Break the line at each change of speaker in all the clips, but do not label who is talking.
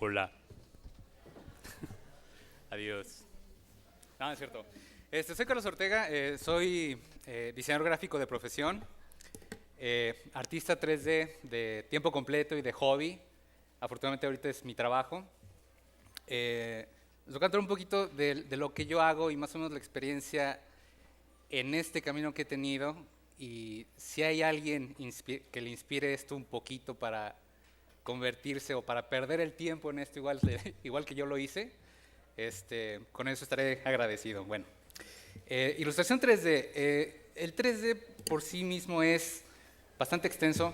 Hola. Adiós. No, es cierto. Soy Carlos Ortega, soy diseñador gráfico de profesión, artista 3D de tiempo completo y de hobby. Afortunadamente ahorita es mi trabajo. Les voy a contar un poquito de lo que yo hago y más o menos la experiencia en este camino que he tenido. Y si hay alguien que le inspire esto un poquito para convertirse o para perder el tiempo en esto igual que yo lo hice, con eso estaré agradecido. Bueno, ilustración 3D. El 3D por sí mismo es bastante extenso.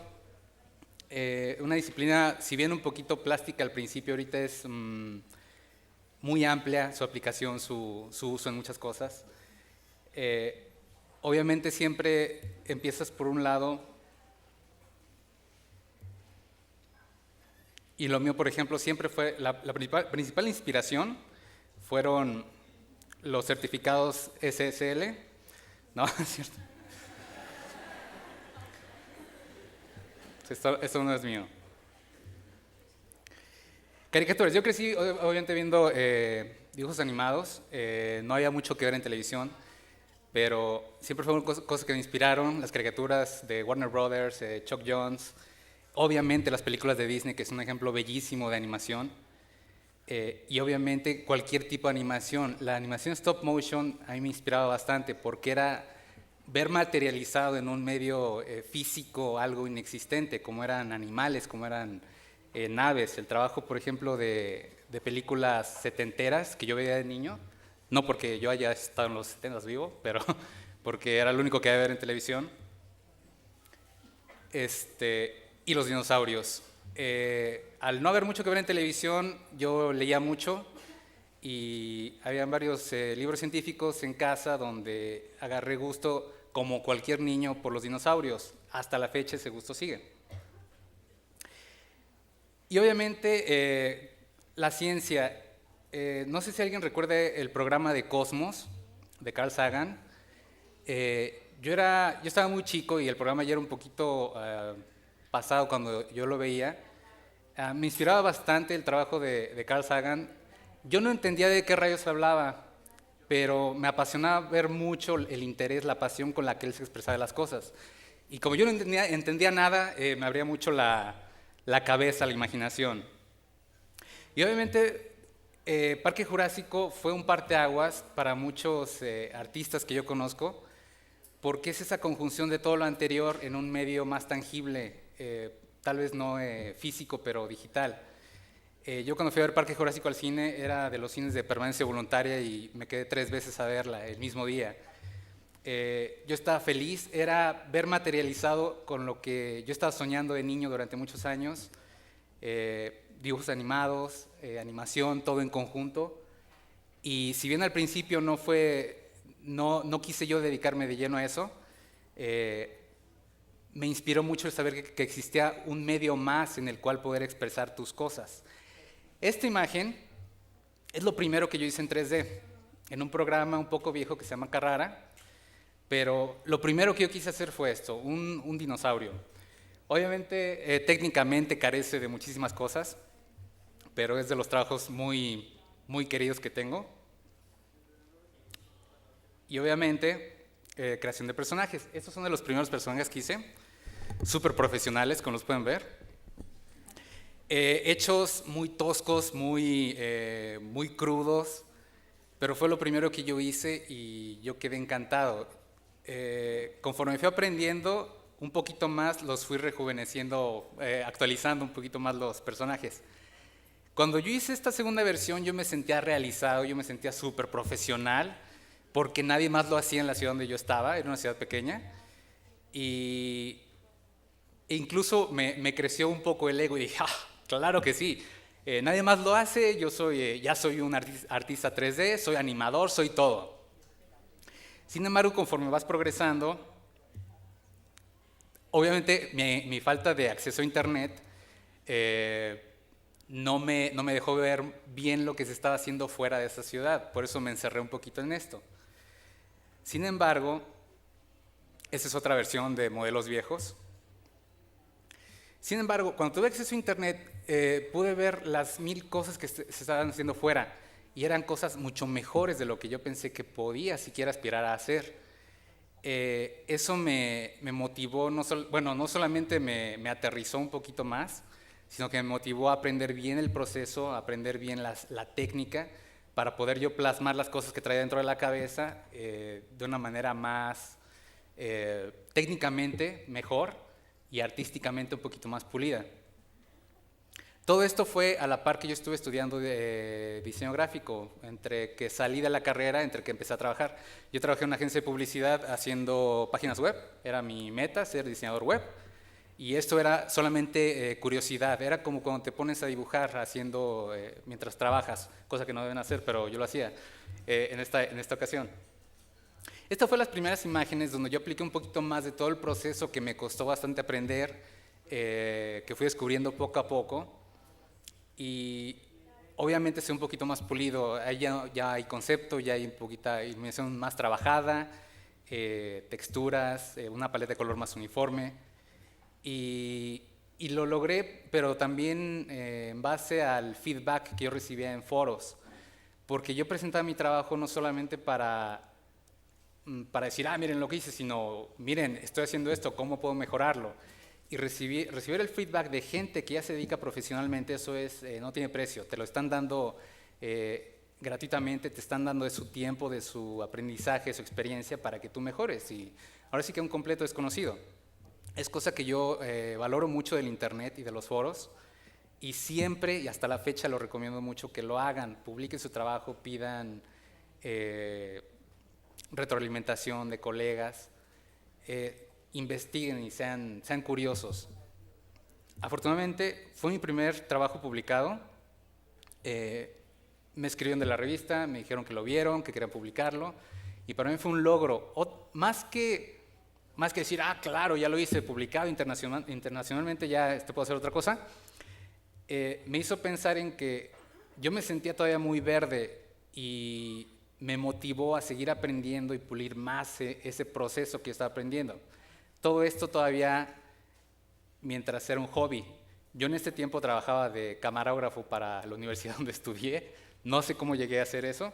Una disciplina, si bien un poquito plástica al principio, ahorita es muy amplia su aplicación, su uso en muchas cosas. Obviamente siempre empiezas por un lado, y lo mío, por ejemplo, siempre fue la principal inspiración fueron los certificados SSL. No, es cierto. Esto no es mío. Caricaturas. Yo crecí obviamente viendo dibujos animados. No había mucho que ver en televisión, pero siempre fueron cosas que me inspiraron. Las caricaturas de Warner Brothers, Chuck Jones, obviamente las películas de Disney, que es un ejemplo bellísimo de animación. Y obviamente cualquier tipo de animación. La animación stop motion a mí me inspiraba bastante porque era ver materializado en un medio físico algo inexistente, como eran animales, como eran naves. El trabajo, por ejemplo, de películas setenteras que yo veía de niño, no porque yo haya estado en los 70 vivo, pero porque era lo único que había ver en televisión. Y los dinosaurios. Al no haber mucho que ver en televisión, yo leía mucho y habían varios libros científicos en casa donde agarré gusto, como cualquier niño, por los dinosaurios. Hasta la fecha ese gusto sigue. Y obviamente la ciencia, no sé si alguien recuerde el programa de Cosmos, de Carl Sagan. Yo estaba muy chico y el programa ya era un poquito pasado cuando yo lo veía. Me inspiraba bastante el trabajo de Carl Sagan. Yo no entendía de qué rayos hablaba, pero me apasionaba ver mucho el interés, la pasión con la que él se expresaba las cosas. Y como yo no entendía nada, me abría mucho la cabeza, la imaginación. Y obviamente Parque Jurásico fue un parteaguas para muchos artistas que yo conozco, porque es esa conjunción de todo lo anterior en un medio más tangible, tal vez no físico, pero digital. Yo cuando fui a ver Parque Jurásico al cine era de los cines de permanencia voluntaria y me quedé 3 veces a verla el mismo día. Yo estaba feliz, era ver materializado con lo que yo estaba soñando de niño durante muchos años, dibujos animados, animación, todo en conjunto. Y si bien al principio no quise yo dedicarme de lleno a eso, me inspiró mucho el saber que existía un medio más en el cual poder expresar tus cosas. Esta imagen es lo primero que yo hice en 3D, en un programa un poco viejo que se llama Carrara, pero lo primero que yo quise hacer fue esto, un dinosaurio. Obviamente, técnicamente carece de muchísimas cosas, pero es de los trabajos muy, muy queridos que tengo. Y obviamente, creación de personajes. Estos son de los primeros personajes que hice, súper profesionales, como los pueden ver. Hechos muy toscos, muy crudos, pero fue lo primero que yo hice y yo quedé encantado. Conforme fui aprendiendo un poquito más, los fui rejuveneciendo, actualizando un poquito más los personajes. Cuando yo hice esta segunda versión, yo me sentía realizado, yo me sentía súper profesional, porque nadie más lo hacía en la ciudad donde yo estaba, era una ciudad pequeña, e incluso me creció un poco el ego y dije, claro que sí, nadie más lo hace, ya soy un artista 3D, soy animador, soy todo. Sin embargo, conforme vas progresando, obviamente mi falta de acceso a internet no me dejó ver bien lo que se estaba haciendo fuera de esa ciudad, por eso me encerré un poquito en esto. Sin embargo, esa es otra versión de modelos viejos. Sin embargo, cuando tuve acceso a Internet, pude ver las 1000 cosas que se estaban haciendo fuera, y eran cosas mucho mejores de lo que yo pensé que podía siquiera aspirar a hacer. Eso me motivó, bueno, no solamente me aterrizó un poquito más, sino que me motivó a aprender bien el proceso, a aprender bien la técnica, para poder yo plasmar las cosas que traía dentro de la cabeza de una manera más técnicamente mejor y artísticamente un poquito más pulida. Todo esto fue a la par que yo estuve estudiando diseño gráfico, entre que salí de la carrera, entre que empecé a trabajar. Yo trabajé en una agencia de publicidad haciendo páginas web, era mi meta ser diseñador web, y esto era solamente curiosidad, era como cuando te pones a dibujar haciendo mientras trabajas, cosa que no deben hacer, pero yo lo hacía en esta ocasión. Estas fueron las primeras imágenes donde yo apliqué un poquito más de todo el proceso que me costó bastante aprender, que fui descubriendo poco a poco. Y obviamente es un poquito más pulido, ahí ya hay concepto, ya hay un poquito de iluminación más trabajada, texturas, una paleta de color más uniforme. Y lo logré, pero también en base al feedback que yo recibía en foros, porque yo presentaba mi trabajo no solamente para decir, miren lo que hice, sino, miren, estoy haciendo esto, ¿cómo puedo mejorarlo? Y recibir el feedback de gente que ya se dedica profesionalmente, eso no tiene precio, te lo están dando gratuitamente, te están dando de su tiempo, de su aprendizaje, de su experiencia para que tú mejores. Y ahora sí que un completo desconocido. Es cosa que yo valoro mucho del Internet y de los foros, y siempre y hasta la fecha lo recomiendo mucho que lo hagan, publiquen su trabajo, pidan retroalimentación de colegas, investiguen y sean curiosos. Afortunadamente fue mi primer trabajo publicado, me escribieron de la revista, me dijeron que lo vieron, que querían publicarlo, y para mí fue un logro, más que decir, claro, ya lo hice, publicado internacionalmente, ya puedo hacer otra cosa, me hizo pensar en que yo me sentía todavía muy verde y me motivó a seguir aprendiendo y pulir más ese proceso que yo estaba aprendiendo. Todo esto todavía mientras era un hobby. Yo en este tiempo trabajaba de camarógrafo para la universidad donde estudié, no sé cómo llegué a hacer eso,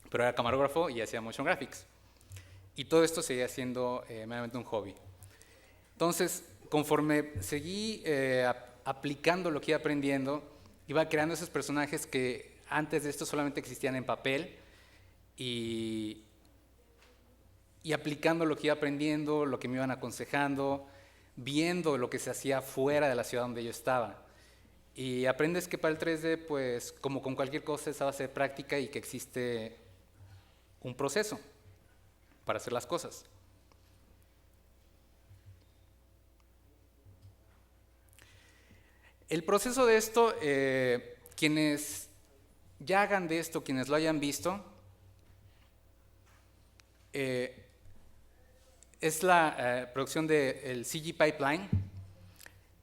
pero era camarógrafo y hacía motion graphics. Y todo esto seguía siendo meramente un hobby. Entonces, conforme seguí aplicando lo que iba aprendiendo, iba creando esos personajes que antes de esto solamente existían en papel, y aplicando lo que iba aprendiendo, lo que me iban aconsejando, viendo lo que se hacía fuera de la ciudad donde yo estaba. Y aprendes que para el 3D, pues, como con cualquier cosa, es a base de práctica y que existe un proceso para hacer las cosas. El proceso de esto, quienes ya hagan de esto, quienes lo hayan visto, es la producción del CG Pipeline.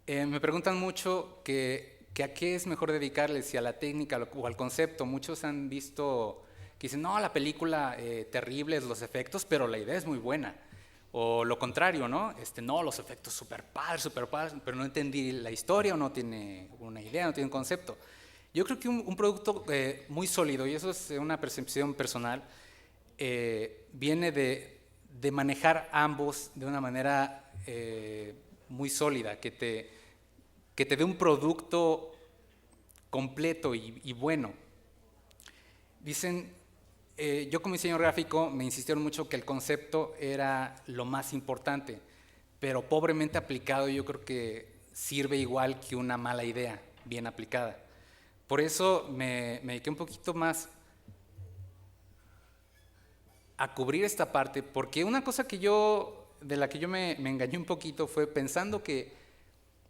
Me preguntan mucho que a qué es mejor dedicarles, si a la técnica o al concepto. Muchos han visto que dicen, no, la película terribles los efectos, pero la idea es muy buena. O lo contrario, ¿no? No, los efectos súper padres, pero no entendí la historia, o no tiene una idea, no tiene un concepto. Yo creo que un producto muy sólido, y eso es una percepción personal, viene de manejar ambos de una manera muy sólida, que te dé un producto completo y bueno. Dicen, yo como diseñador gráfico me insistieron mucho que el concepto era lo más importante, pero pobremente aplicado yo creo que sirve igual que una mala idea bien aplicada. Por eso me dediqué un poquito más a cubrir esta parte, porque una cosa de la que yo me engañé un poquito fue pensando que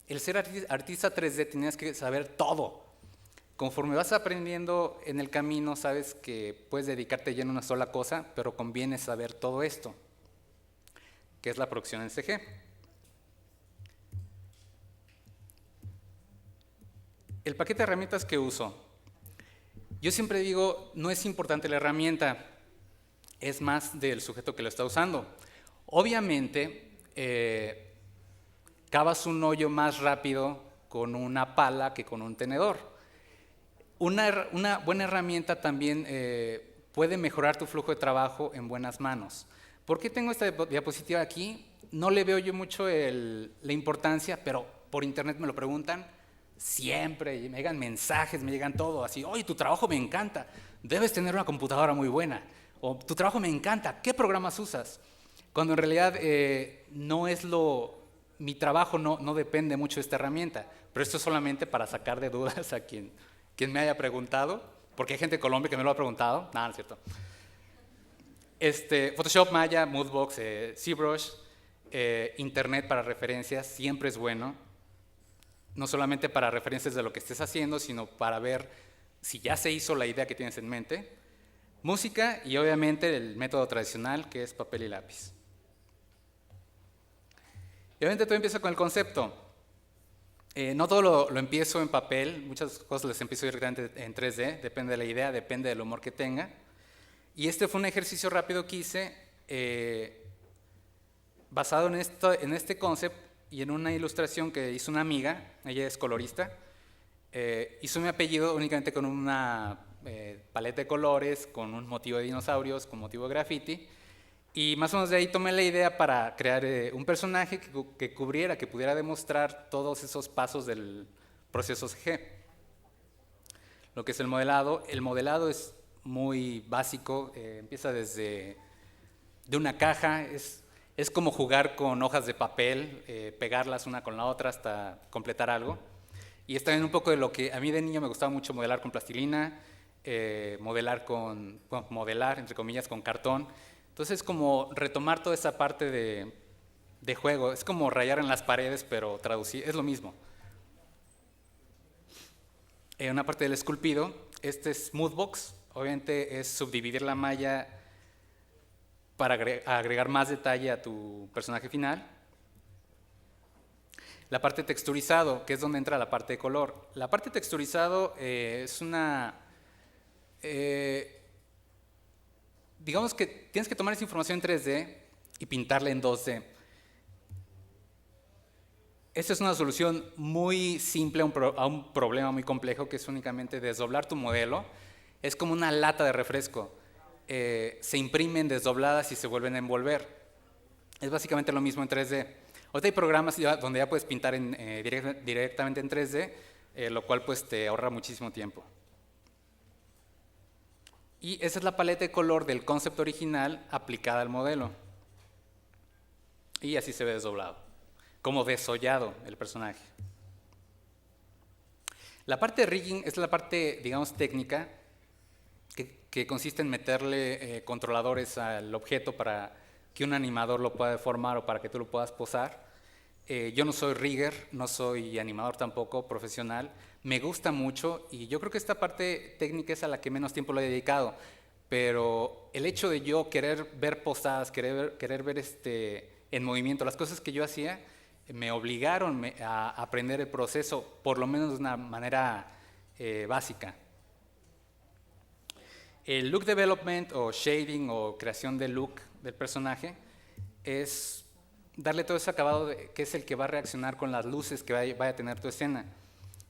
el ser artista 3D tenías que saber todo. Conforme vas aprendiendo en el camino, sabes que puedes dedicarte ya en una sola cosa, pero conviene saber todo esto, que es la producción en CG. El paquete de herramientas que uso. Yo siempre digo, no es importante la herramienta, es más del sujeto que lo está usando. Obviamente, cavas un hoyo más rápido con una pala que con un tenedor. Una buena herramienta también puede mejorar tu flujo de trabajo en buenas manos. ¿Por qué tengo esta diapositiva aquí? No le veo yo mucho la importancia, pero por internet me lo preguntan siempre, me llegan mensajes, me llegan todo así, oye, tu trabajo me encanta, debes tener una computadora muy buena, o tu trabajo me encanta, ¿qué programas usas? Cuando en realidad mi trabajo no depende mucho de esta herramienta, pero esto es solamente para sacar de dudas a quien me haya preguntado, porque hay gente de Colombia que me lo ha preguntado, nada, no es cierto. Photoshop, Maya, Moodbox, ZBrush, Internet para referencias, siempre es bueno, no solamente para referencias de lo que estés haciendo, sino para ver si ya se hizo la idea que tienes en mente. Música y obviamente el método tradicional, que es papel y lápiz. Y obviamente todo empieza con el concepto. No todo lo empiezo en papel, muchas cosas las empiezo directamente en 3D, depende de la idea, depende del humor que tenga. Y este fue un ejercicio rápido que hice basado en este concepto y en una ilustración que hizo una amiga, ella es colorista, hizo mi apellido únicamente con una paleta de colores, con un motivo de dinosaurios, con motivo de graffiti, y más o menos de ahí tomé la idea para crear un personaje que cubriera, que pudiera demostrar todos esos pasos del proceso CG. Lo que es el modelado es muy básico, empieza desde una caja, es como jugar con hojas de papel, pegarlas una con la otra hasta completar algo. Y es también un poco de lo que a mí de niño me gustaba mucho modelar con plastilina, modelar, entre comillas, con cartón. Entonces, como retomar toda esa parte de juego, es como rayar en las paredes, pero traducir, es lo mismo. Una parte del esculpido, este es Moodbox, obviamente es subdividir la malla para agregar más detalle a tu personaje final. La parte texturizado, que es donde entra la parte de color. La parte texturizado es digamos que tienes que tomar esa información en 3D y pintarla en 2D. Esta es una solución muy simple a un problema muy complejo, que es únicamente desdoblar tu modelo. Es como una lata de refresco. Se imprimen desdobladas y se vuelven a envolver. Es básicamente lo mismo en 3D. Ahorita hay programas donde ya puedes pintar directamente en 3D, lo cual pues te ahorra muchísimo tiempo. Y esa es la paleta de color del concepto original aplicada al modelo. Y así se ve desdoblado, como desollado el personaje. La parte de rigging es la parte, digamos, técnica, que consiste en meterle controladores al objeto para que un animador lo pueda deformar o para que tú lo puedas posar. Yo no soy rigger, no soy animador tampoco profesional, me gusta mucho y yo creo que esta parte técnica es a la que menos tiempo le he dedicado, pero el hecho de yo querer ver posadas, querer ver en movimiento las cosas que yo hacía, me obligaron a aprender el proceso, por lo menos de una manera básica. El look development o shading o creación del look del personaje es darle todo ese acabado que es el que va a reaccionar con las luces que vaya a tener tu escena.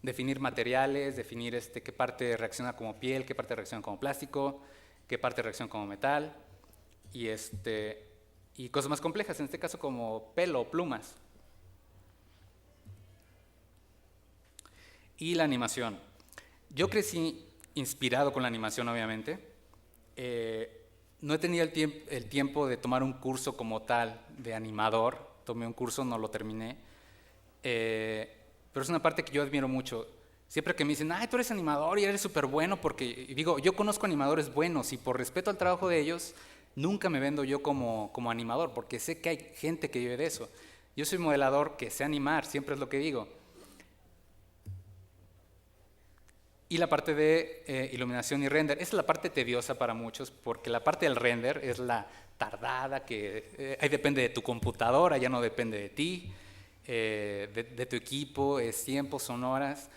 Definir materiales, definir qué parte reacciona como piel, qué parte reacciona como plástico, qué parte reacciona como metal y cosas más complejas, en este caso como pelo o plumas. Y la animación. Yo crecí inspirado con la animación, obviamente. No he tenido el tiempo de tomar un curso como tal de animador. Tomé un curso, no lo terminé. Pero es una parte que yo admiro mucho. Siempre que me dicen, ay, tú eres animador y eres súper bueno, porque digo, yo conozco animadores buenos y por respeto al trabajo de ellos, nunca me vendo yo como animador, porque sé que hay gente que vive de eso. Yo soy modelador que sé animar, siempre es lo que digo. Y la parte de iluminación y render, esa es la parte tediosa para muchos, porque la parte del render es la tardada, que ahí depende de tu computadora, ya no depende de ti, de tu equipo, es tiempo, son horas,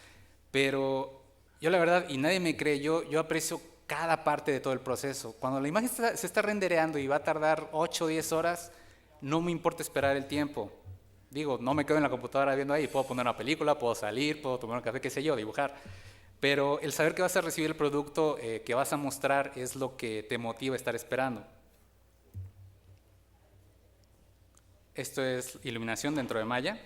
pero yo la verdad, y nadie me cree, yo aprecio cada parte de todo el proceso. Cuando la imagen se está rendereando y va a tardar 8 o 10 horas, no me importa esperar el tiempo. Digo, no me quedo en la computadora viendo ahí, puedo poner una película, puedo salir, puedo tomar un café, qué sé yo, dibujar. Pero el saber que vas a recibir el producto que vas a mostrar es lo que te motiva a estar esperando. Esto es iluminación dentro de Maya.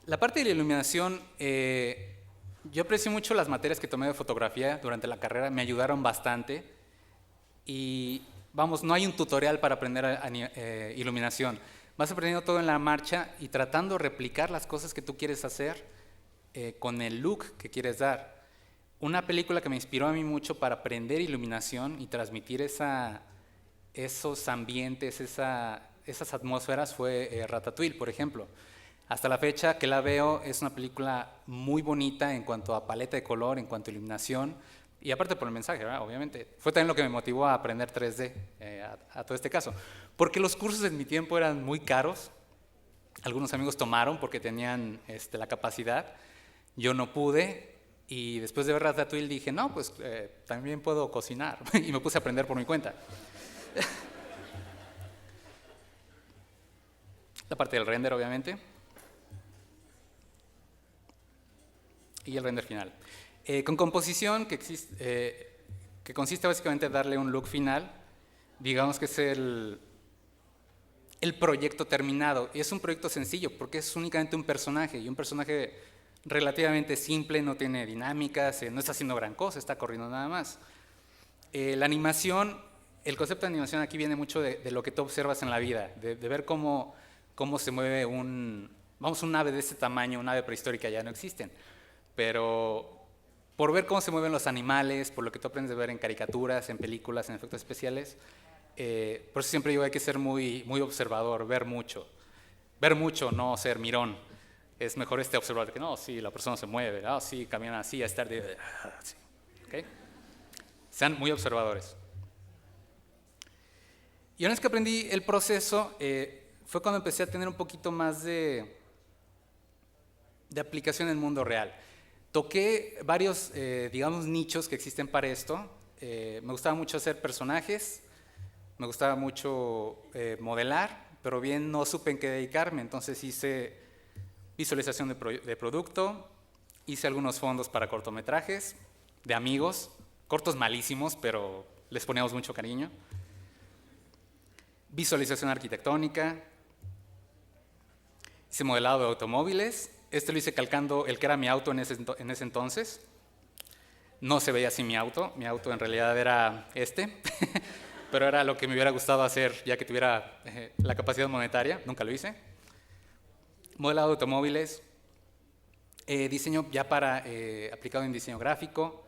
La parte de la iluminación, yo aprecio mucho las materias que tomé de fotografía durante la carrera, me ayudaron bastante. Y vamos, no hay un tutorial para aprender iluminación. Vas aprendiendo todo en la marcha y tratando de replicar las cosas que tú quieres hacer con el look que quieres dar. Una película que me inspiró a mí mucho para aprender iluminación y transmitir esos ambientes, esas atmósferas fue Ratatouille, por ejemplo. Hasta la fecha que la veo es una película muy bonita en cuanto a paleta de color, en cuanto a iluminación y aparte por el mensaje, ¿verdad? Obviamente. Fue también lo que me motivó a aprender 3D a todo este caso. Porque los cursos en mi tiempo eran muy caros. Algunos amigos tomaron porque tenían la capacidad. Yo no pude. Y después de ver Ratatouille dije, no, pues también puedo cocinar. Y me puse a aprender por mi cuenta. La parte del render, obviamente. Y el render final. Con composición, que consiste básicamente en darle un look final, digamos que es el proyecto terminado. Y es un proyecto sencillo porque es únicamente un personaje, y un personaje relativamente simple, no tiene dinámicas, no está haciendo gran cosa, está corriendo nada más. La animación, el concepto de animación aquí viene mucho de lo que tú observas en la vida, de ver cómo se mueve un ave de este tamaño, un ave prehistórica ya no existen, pero por ver cómo se mueven los animales, por lo que tú aprendes de ver en caricaturas, en películas, en efectos especiales, por eso siempre digo hay que ser muy, muy observador, ver mucho, no ser mirón. Es mejor observar que no, sí, la persona se mueve, sí, camina así, a estar de... Sí. ¿Okay? Sean muy observadores. Y una vez que aprendí el proceso, fue cuando empecé a tener un poquito más de aplicación en el mundo real. Toqué varios, digamos, nichos que existen para esto. Me gustaba mucho hacer personajes, me gustaba mucho modelar, pero bien no supe en qué dedicarme, entonces hice visualización de producto, hice algunos fondos para cortometrajes de amigos, cortos malísimos, pero les poníamos mucho cariño. Visualización arquitectónica, hice modelado de automóviles. Lo hice calcando el que era mi auto en ese entonces. No se veía así mi auto en realidad era pero era lo que me hubiera gustado hacer ya que tuviera la capacidad monetaria, nunca lo hice. Modelado de automóviles, diseño ya aplicado en diseño gráfico.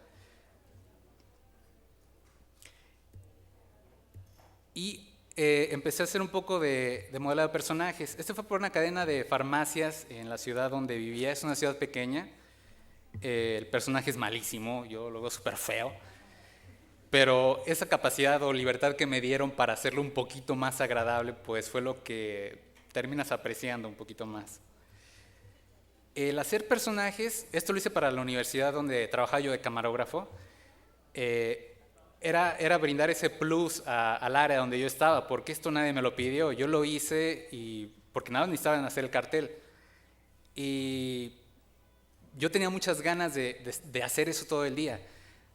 Y empecé a hacer un poco de modelado de personajes. Fue por una cadena de farmacias en la ciudad donde vivía. Es una ciudad pequeña. El personaje es malísimo, yo lo veo súper feo. Pero esa capacidad o libertad que me dieron para hacerlo un poquito más agradable, pues fue lo que terminas apreciando un poquito más. El hacer personajes, esto lo hice para la universidad donde trabajaba yo de camarógrafo. Era brindar ese plus al área donde yo estaba, porque esto nadie me lo pidió, yo lo hice porque nada necesitaban hacer el cartel. Y yo tenía muchas ganas de hacer eso todo el día,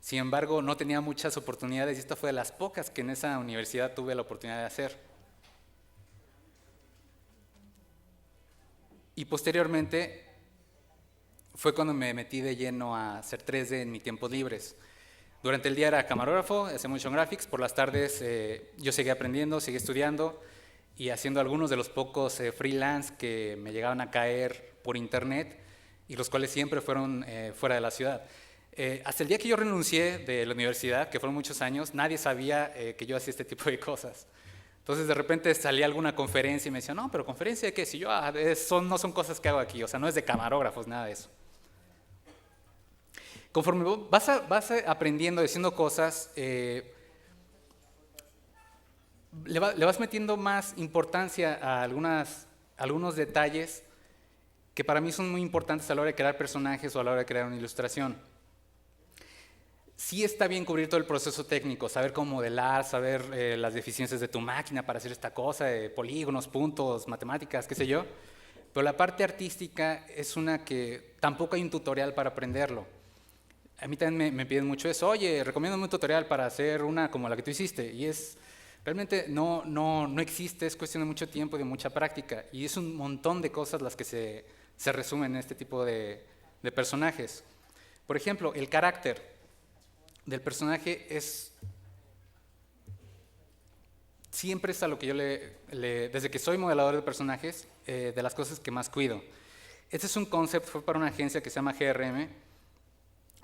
sin embargo no tenía muchas oportunidades y esta fue de las pocas que en esa universidad tuve la oportunidad de hacer. Y posteriormente fue cuando me metí de lleno a hacer 3D en mis tiempos libres. Durante el día era camarógrafo, hacía motion graphics, por las tardes yo seguía aprendiendo, seguía estudiando y haciendo algunos de los pocos freelance que me llegaban a caer por internet y los cuales siempre fueron fuera de la ciudad. Hasta el día que yo renuncié de la universidad, que fueron muchos años, nadie sabía que yo hacía este tipo de cosas. Entonces de repente salía a alguna conferencia y me decían, no, pero ¿conferencia de qué? Si yo, no son cosas que hago aquí, o sea, no es de camarógrafos, nada de eso. Conforme vas aprendiendo, haciendo cosas, le vas metiendo más importancia a algunos detalles que para mí son muy importantes a la hora de crear personajes o a la hora de crear una ilustración. Sí está bien cubrir todo el proceso técnico, saber cómo modelar, saber las deficiencias de tu máquina para hacer esta cosa, polígonos, puntos, matemáticas, qué sé yo, Pero la parte artística es una que tampoco hay un tutorial para aprenderlo. A mí también me piden mucho eso. Oye, recomiéndame un tutorial para hacer una como la que tú hiciste. Y realmente no existe, es cuestión de mucho tiempo y de mucha práctica. Y es un montón de cosas las que se resumen en este tipo de personajes. Por ejemplo, el carácter del personaje siempre es a lo que yo desde que soy modelador de personajes, de las cosas que más cuido. Este es un concept, fue para una agencia que se llama GRM.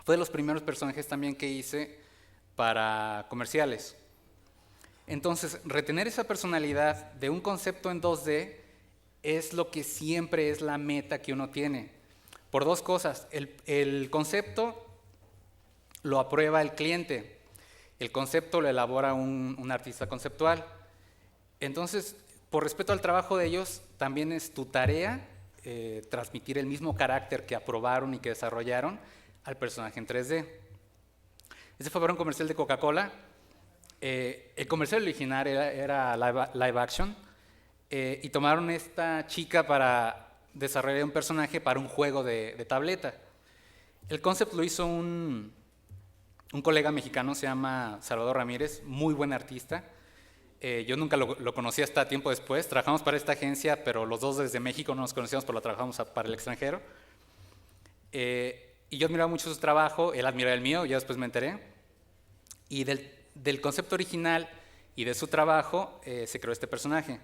Fue de los primeros personajes también que hice para comerciales. Entonces, retener esa personalidad de un concepto en 2D es lo que siempre es la meta que uno tiene. Por dos cosas. El concepto lo aprueba el cliente. El concepto lo elabora un artista conceptual. Entonces, por respeto al trabajo de ellos, también es tu tarea transmitir el mismo carácter que aprobaron y que desarrollaron al personaje en 3D. Este fue para un comercial de Coca-Cola. El comercial original era live action y tomaron esta chica para desarrollar un personaje para un juego de tableta. El concept lo hizo un colega mexicano, se llama Salvador Ramírez, muy buen artista. Yo nunca lo conocí hasta tiempo después. Trabajamos para esta agencia, pero los dos desde México no nos conocíamos, pero lo trabajamos para el extranjero. Y yo admiraba mucho su trabajo, él admiraba el mío, yo después me enteré. Y del concepto original y de su trabajo se creó este personaje.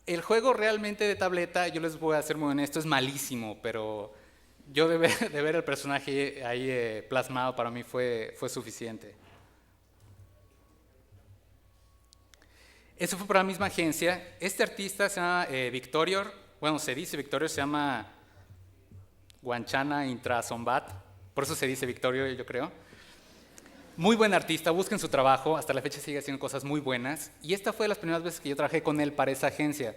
El juego realmente de tableta, yo les voy a ser muy honesto, es malísimo, pero yo de ver el personaje ahí plasmado para mí fue suficiente. Eso fue para la misma agencia. Este artista se llama Victorior, bueno, se dice Victorior, se llama Guanchana Intrasombat, por eso se dice Victorior, yo creo. Muy buen artista, busquen su trabajo, hasta la fecha sigue haciendo cosas muy buenas. Y esta fue de las primeras veces que yo trabajé con él para esa agencia.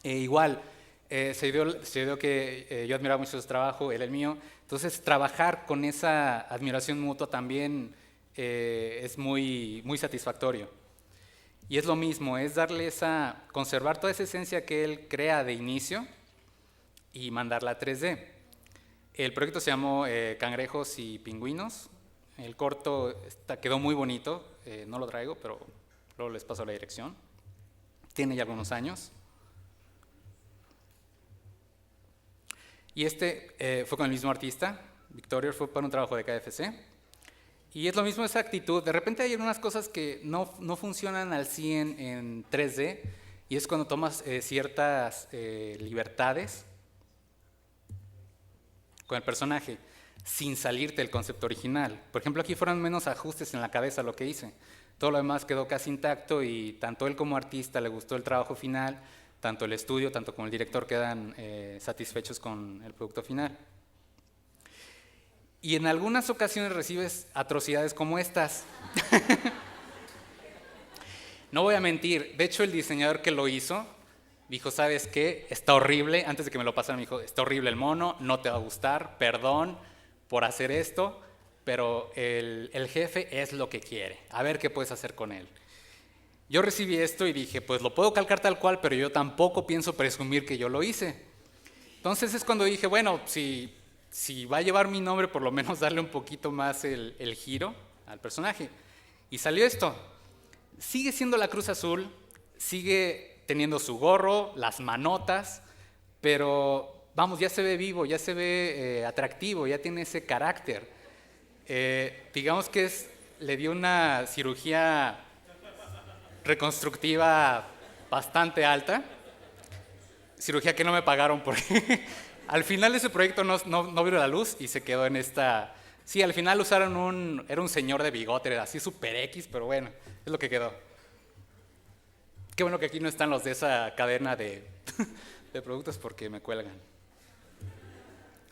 Igual, se dio que yo admiraba mucho su trabajo, él el mío. Entonces, trabajar con esa admiración mutua también es muy, muy satisfactorio. Y es lo mismo, es conservar toda esa esencia que él crea de inicio y mandarla a 3D. El proyecto se llamó Cangrejos y Pingüinos. El corto quedó muy bonito, no lo traigo, pero luego les paso la dirección. Tiene ya algunos años. Y fue con el mismo artista, Victorior, fue para un trabajo de KFC. Y es lo mismo esa actitud. De repente hay algunas cosas que no funcionan al 100 en 3D, y es cuando tomas ciertas libertades con el personaje, sin salirte del concepto original. Por ejemplo, aquí fueron menos ajustes en la cabeza lo que hice. Todo lo demás quedó casi intacto y tanto él como artista le gustó el trabajo final, tanto el estudio, tanto como el director quedan satisfechos con el producto final. Y en algunas ocasiones recibes atrocidades como estas. No voy a mentir, de hecho el diseñador que lo hizo dijo, ¿sabes qué? Está horrible, antes de que me lo pasaran me dijo, está horrible el mono, no te va a gustar, perdón por hacer esto, pero el jefe es lo que quiere, a ver qué puedes hacer con él. Yo recibí esto y dije, pues lo puedo calcar tal cual, pero yo tampoco pienso presumir que yo lo hice. Entonces es cuando dije, bueno, si va a llevar mi nombre, por lo menos darle un poquito más el giro al personaje. Y salió esto. Sigue siendo la Cruz Azul, sigue teniendo su gorro, las manotas, pero vamos, ya se ve vivo, ya se ve atractivo, ya tiene ese carácter. Digamos que le dio una cirugía reconstructiva bastante alta, cirugía que no me pagaron porque al final ese proyecto no vio la luz y se quedó en esta. Sí, al final usaron era un señor de bigote, así super X, pero bueno, es lo que quedó. Qué bueno que aquí no están los de esa cadena de productos porque me cuelgan.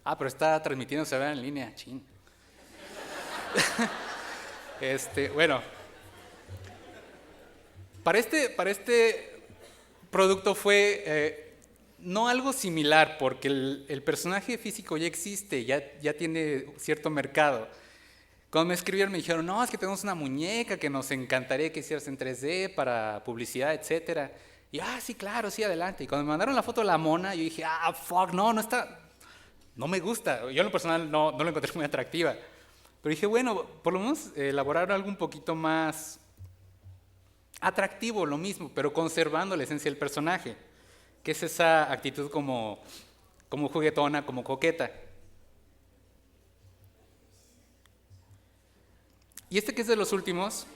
Ah, pero está transmitiendo, se ve en línea, chin. Bueno, para este producto fue no algo similar, porque el personaje físico ya existe, ya tiene cierto mercado. Cuando me escribieron me dijeron, no, es que tenemos una muñeca que nos encantaría que hicieras en 3D para publicidad, etc. Y, sí, claro, sí, adelante. Y cuando me mandaron la foto de la mona, yo dije, fuck, no está, no me gusta. Yo en lo personal no lo encontré muy atractiva. Pero dije, bueno, por lo menos elaborar algo un poquito más atractivo, lo mismo, pero conservando la esencia del personaje, que es esa actitud como juguetona, como coqueta. Y este que es de los últimos,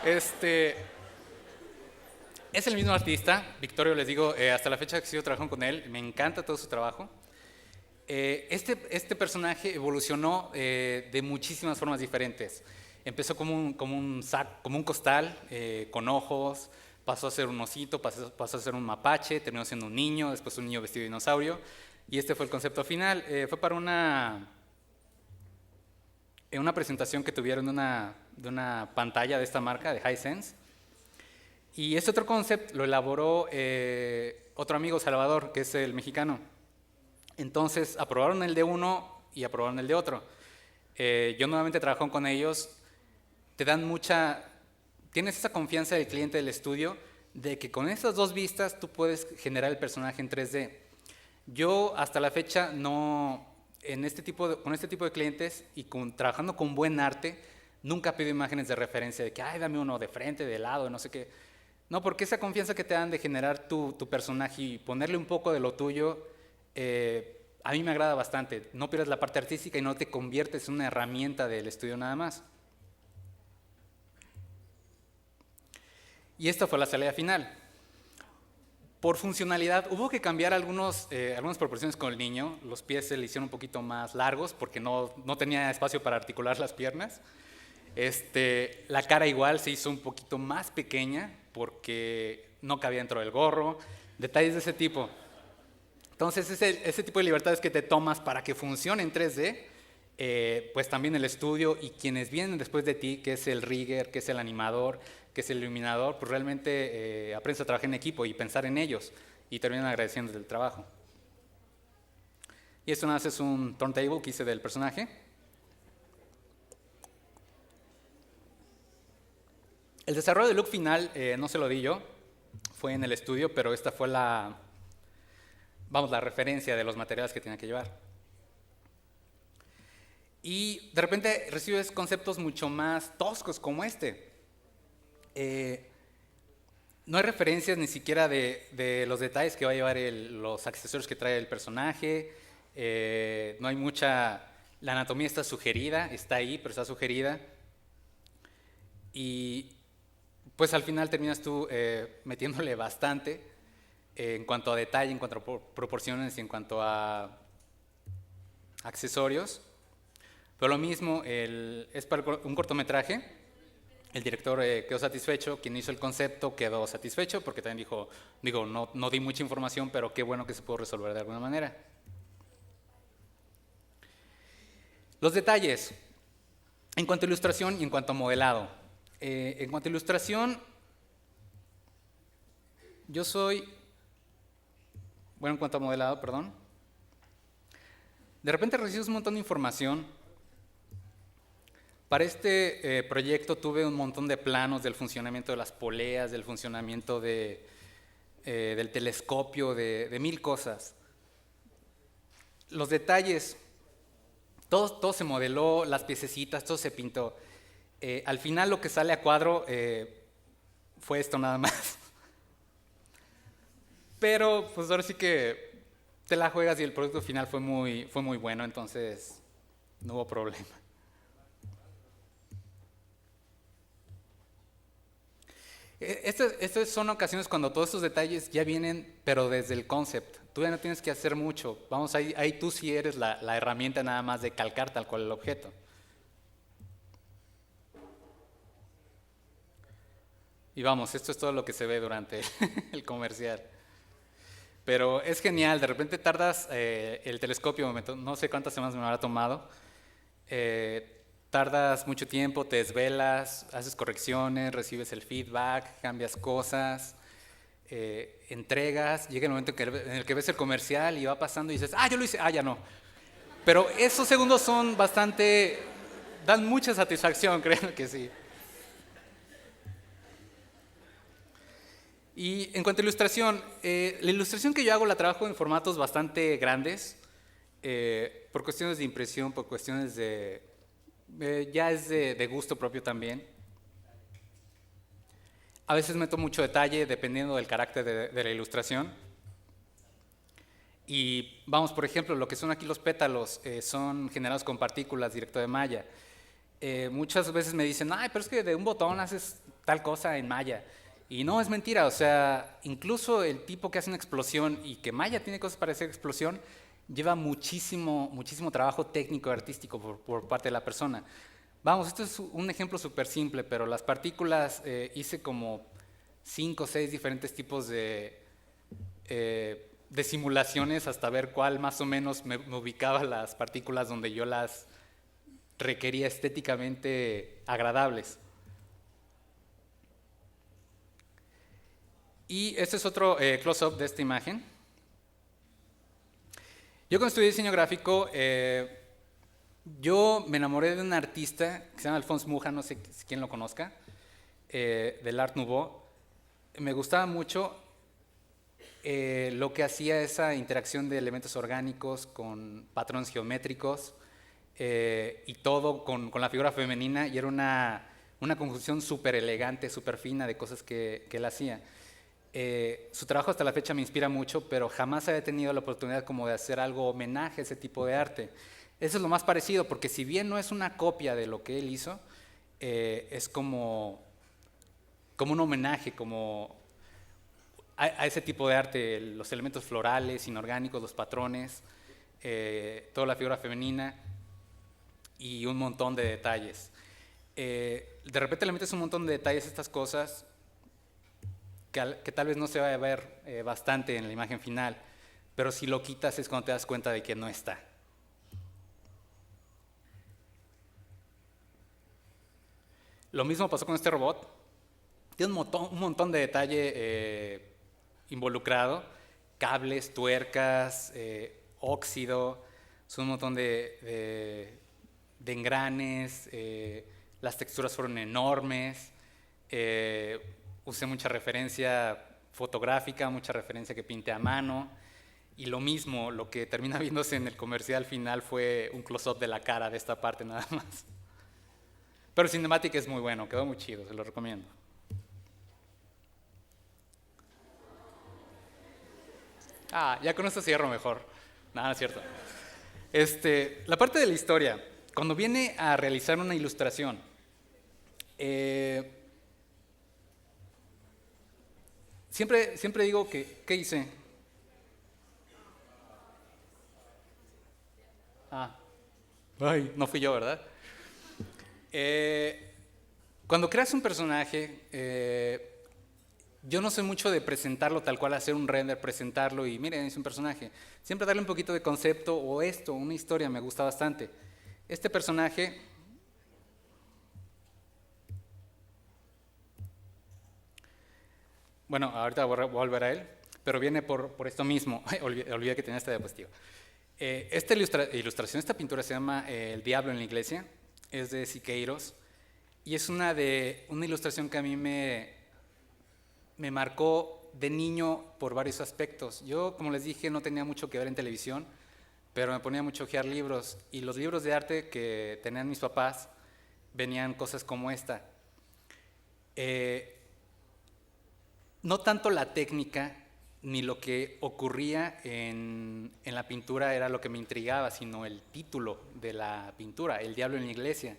es el mismo artista, Victorio, les digo, hasta la fecha que sigo trabajando con él, me encanta todo su trabajo. Este personaje evolucionó de muchísimas formas diferentes. Empezó como un costal, con ojos, pasó a ser un osito, pasó a ser un mapache, terminó siendo un niño, después un niño vestido de dinosaurio, y este fue el concepto final. Fue para una presentación que tuvieron de una pantalla de esta marca, de Hisense, y este otro concepto lo elaboró otro amigo, Salvador, que es el mexicano. Entonces aprobaron el de uno y aprobaron el de otro. Yo nuevamente trabajo con ellos, tienes esa confianza del cliente del estudio de que con esas dos vistas tú puedes generar el personaje en 3D. Yo hasta la fecha con este tipo de clientes y trabajando con buen arte, nunca pido imágenes de referencia de que, dame uno de frente, de lado, no sé qué. No, porque esa confianza que te dan de generar tu personaje y ponerle un poco de lo tuyo, a mí me agrada bastante. No pierdes la parte artística y no te conviertes en una herramienta del estudio nada más. Y esta fue la salida final. Por funcionalidad, hubo que cambiar algunas proporciones con el niño. Los pies se le hicieron un poquito más largos porque no tenía espacio para articular las piernas. La cara igual se hizo un poquito más pequeña porque no cabía dentro del gorro. Detalles de ese tipo. Entonces, ese tipo de libertades que te tomas para que funcione en 3D, pues también el estudio y quienes vienen después de ti, que es el rigger, que es el animador, que es el iluminador, pues realmente aprendes a trabajar en equipo y pensar en ellos y terminan agradeciendo el trabajo. Y esto nada más es un turntable que hice del personaje. El desarrollo del look final no se lo di yo, fue en el estudio, pero esta fue la referencia de los materiales que tenía que llevar. Y de repente recibes conceptos mucho más toscos como este. No hay referencias ni siquiera de los detalles que va a llevar los accesorios que trae el personaje. No hay mucha... La anatomía está sugerida, está ahí, pero está sugerida. Y pues al final terminas tú metiéndole bastante en cuanto a detalle, en cuanto a proporciones y en cuanto a accesorios. Pero lo mismo, es para un cortometraje. El director quedó satisfecho, quien hizo el concepto quedó satisfecho porque también no di mucha información, pero qué bueno que se pudo resolver de alguna manera. Los detalles, en cuanto a ilustración y en cuanto a modelado. En cuanto a ilustración, en cuanto a modelado, perdón. De repente recibes un montón de información. Para este proyecto tuve un montón de planos del funcionamiento de las poleas, del funcionamiento del telescopio, de 1000 cosas. Los detalles, todo se modeló, las piececitas, todo se pintó. Al final lo que sale a cuadro fue esto nada más. Pero pues ahora sí que te la juegas y el producto final fue muy bueno, entonces no hubo problema. Estas son ocasiones cuando todos estos detalles ya vienen, pero desde el concept. Tú ya no tienes que hacer mucho. Vamos, ahí tú sí eres la herramienta nada más de calcar tal cual el objeto. Y vamos, esto es todo lo que se ve durante el comercial. Pero es genial, de repente tardas el telescopio, no sé cuántas semanas me habrá tomado. Tardas mucho tiempo, te desvelas, haces correcciones, recibes el feedback, cambias cosas, entregas, llega el momento en el que ves el comercial y va pasando y dices, yo lo hice, ya no. Pero esos segundos dan mucha satisfacción, créanme que sí. Y en cuanto a ilustración, la ilustración que yo hago la trabajo en formatos bastante grandes, por cuestiones de impresión, por cuestiones de... ya es de gusto propio también. A veces meto mucho detalle dependiendo del carácter de la ilustración. Y vamos, por ejemplo, lo que son aquí los pétalos son generados con partículas directo de Maya. Muchas veces me dicen, ay, pero es que de un botón haces tal cosa en Maya. Y no, es mentira, o sea, incluso el tipo que hace una explosión y que Maya tiene cosas para hacer explosión, lleva muchísimo, muchísimo trabajo técnico y artístico por parte de la persona. Vamos, esto es un ejemplo súper simple, pero las partículas hice como 5 o 6 diferentes tipos de simulaciones hasta ver cuál más o menos me ubicaba las partículas donde yo las requería estéticamente agradables. Y este es otro close-up de esta imagen. Yo cuando estudié diseño gráfico, yo me enamoré de un artista que se llama Alphonse Mucha, no sé quién lo conozca, del Art Nouveau. Me gustaba mucho lo que hacía esa interacción de elementos orgánicos con patrones geométricos y todo con la figura femenina, y era una conjunción súper elegante, súper fina de cosas que él hacía. Su trabajo hasta la fecha me inspira mucho, pero jamás había tenido la oportunidad como de hacer algo homenaje a ese tipo de arte. Eso es lo más parecido, porque si bien no es una copia de lo que él hizo, es como un homenaje, como a ese tipo de arte, los elementos florales, inorgánicos, los patrones, toda la figura femenina y un montón de detalles. De repente le metes un montón de detalles a estas cosas que tal vez no se va a ver bastante en la imagen final, pero si lo quitas es cuando te das cuenta de que no está. Lo mismo pasó con este robot. Tiene un montón de detalle involucrado, cables, tuercas, óxido, son un montón de engranes, las texturas fueron enormes, usé mucha referencia fotográfica, mucha referencia que pinté a mano, y lo mismo, lo que termina viéndose en el comercial final fue un close-up de la cara de esta parte nada más. Pero Cinematic es muy bueno, quedó muy chido, se lo recomiendo. Ya con esto cierro mejor. Nada, es cierto. La parte de la historia, cuando viene a realizar una ilustración, siempre digo que, ¿qué hice? Ay, no fui yo, ¿verdad? Cuando creas un personaje, yo no soy mucho de presentarlo tal cual, hacer un render, presentarlo y miren, es un personaje. Siempre darle un poquito de concepto o una historia, me gusta bastante. Este personaje, bueno, ahorita voy a volver a él, pero viene por esto mismo. Olvidé que tenía esta diapositiva. Esta ilustración, esta pintura se llama El Diablo en la Iglesia, es de Siqueiros, y es una ilustración que a mí me marcó de niño por varios aspectos. Yo, como les dije, no tenía mucho que ver en televisión, pero me ponía mucho a ojear libros, y los libros de arte que tenían mis papás venían cosas como esta. No tanto la técnica ni lo que ocurría en la pintura era lo que me intrigaba, sino el título de la pintura, El Diablo en la Iglesia.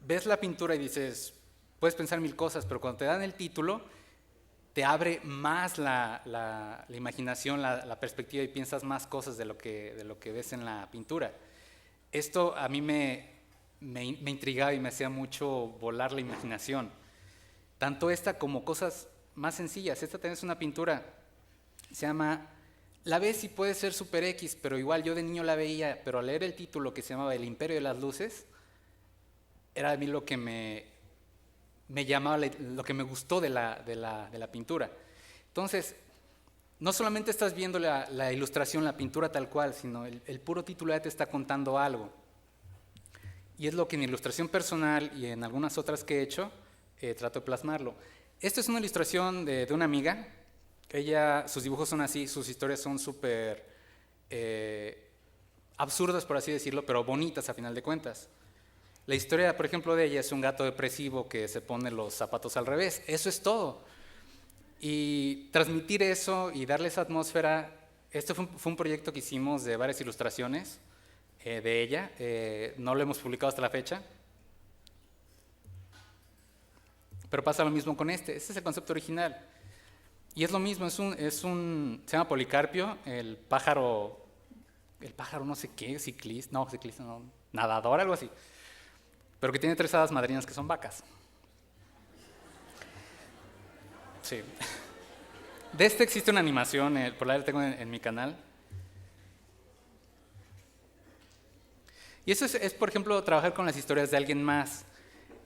Ves la pintura y dices, puedes pensar mil cosas, pero cuando te dan el título, te abre más la imaginación, la perspectiva, y piensas más cosas de lo que ves en la pintura. Esto a mí me intrigaba y me hacía mucho volar la imaginación. Tanto esta como cosas más sencillas. Esta también es una pintura, se llama, la ves y puede ser Super X, pero igual yo de niño la veía, pero al leer el título que se llamaba El Imperio de las Luces, era a mí lo que me llamaba, lo que me gustó de la pintura. Entonces, no solamente estás viendo la ilustración, la pintura tal cual, sino el puro título ya te está contando algo. Y es lo que en ilustración personal y en algunas otras que he hecho, trato de plasmarlo. Esta es una ilustración de una amiga. Sus dibujos son así, sus historias son súper absurdas, por así decirlo, pero bonitas a final de cuentas. La historia, por ejemplo, de ella es un gato depresivo que se pone los zapatos al revés. Eso es todo. Y transmitir eso y darle esa atmósfera, este fue un proyecto que hicimos de varias ilustraciones de ella. No lo hemos publicado hasta la fecha. Pero pasa lo mismo con este es el concepto original. Y es lo mismo, se llama Policarpio, el pájaro no sé qué, ciclista, no, nadador, algo así. Pero que tiene 3 hadas madrinas que son vacas. Sí. De este existe una animación, por la que tengo en mi canal. Y eso es, por ejemplo, trabajar con las historias de alguien más.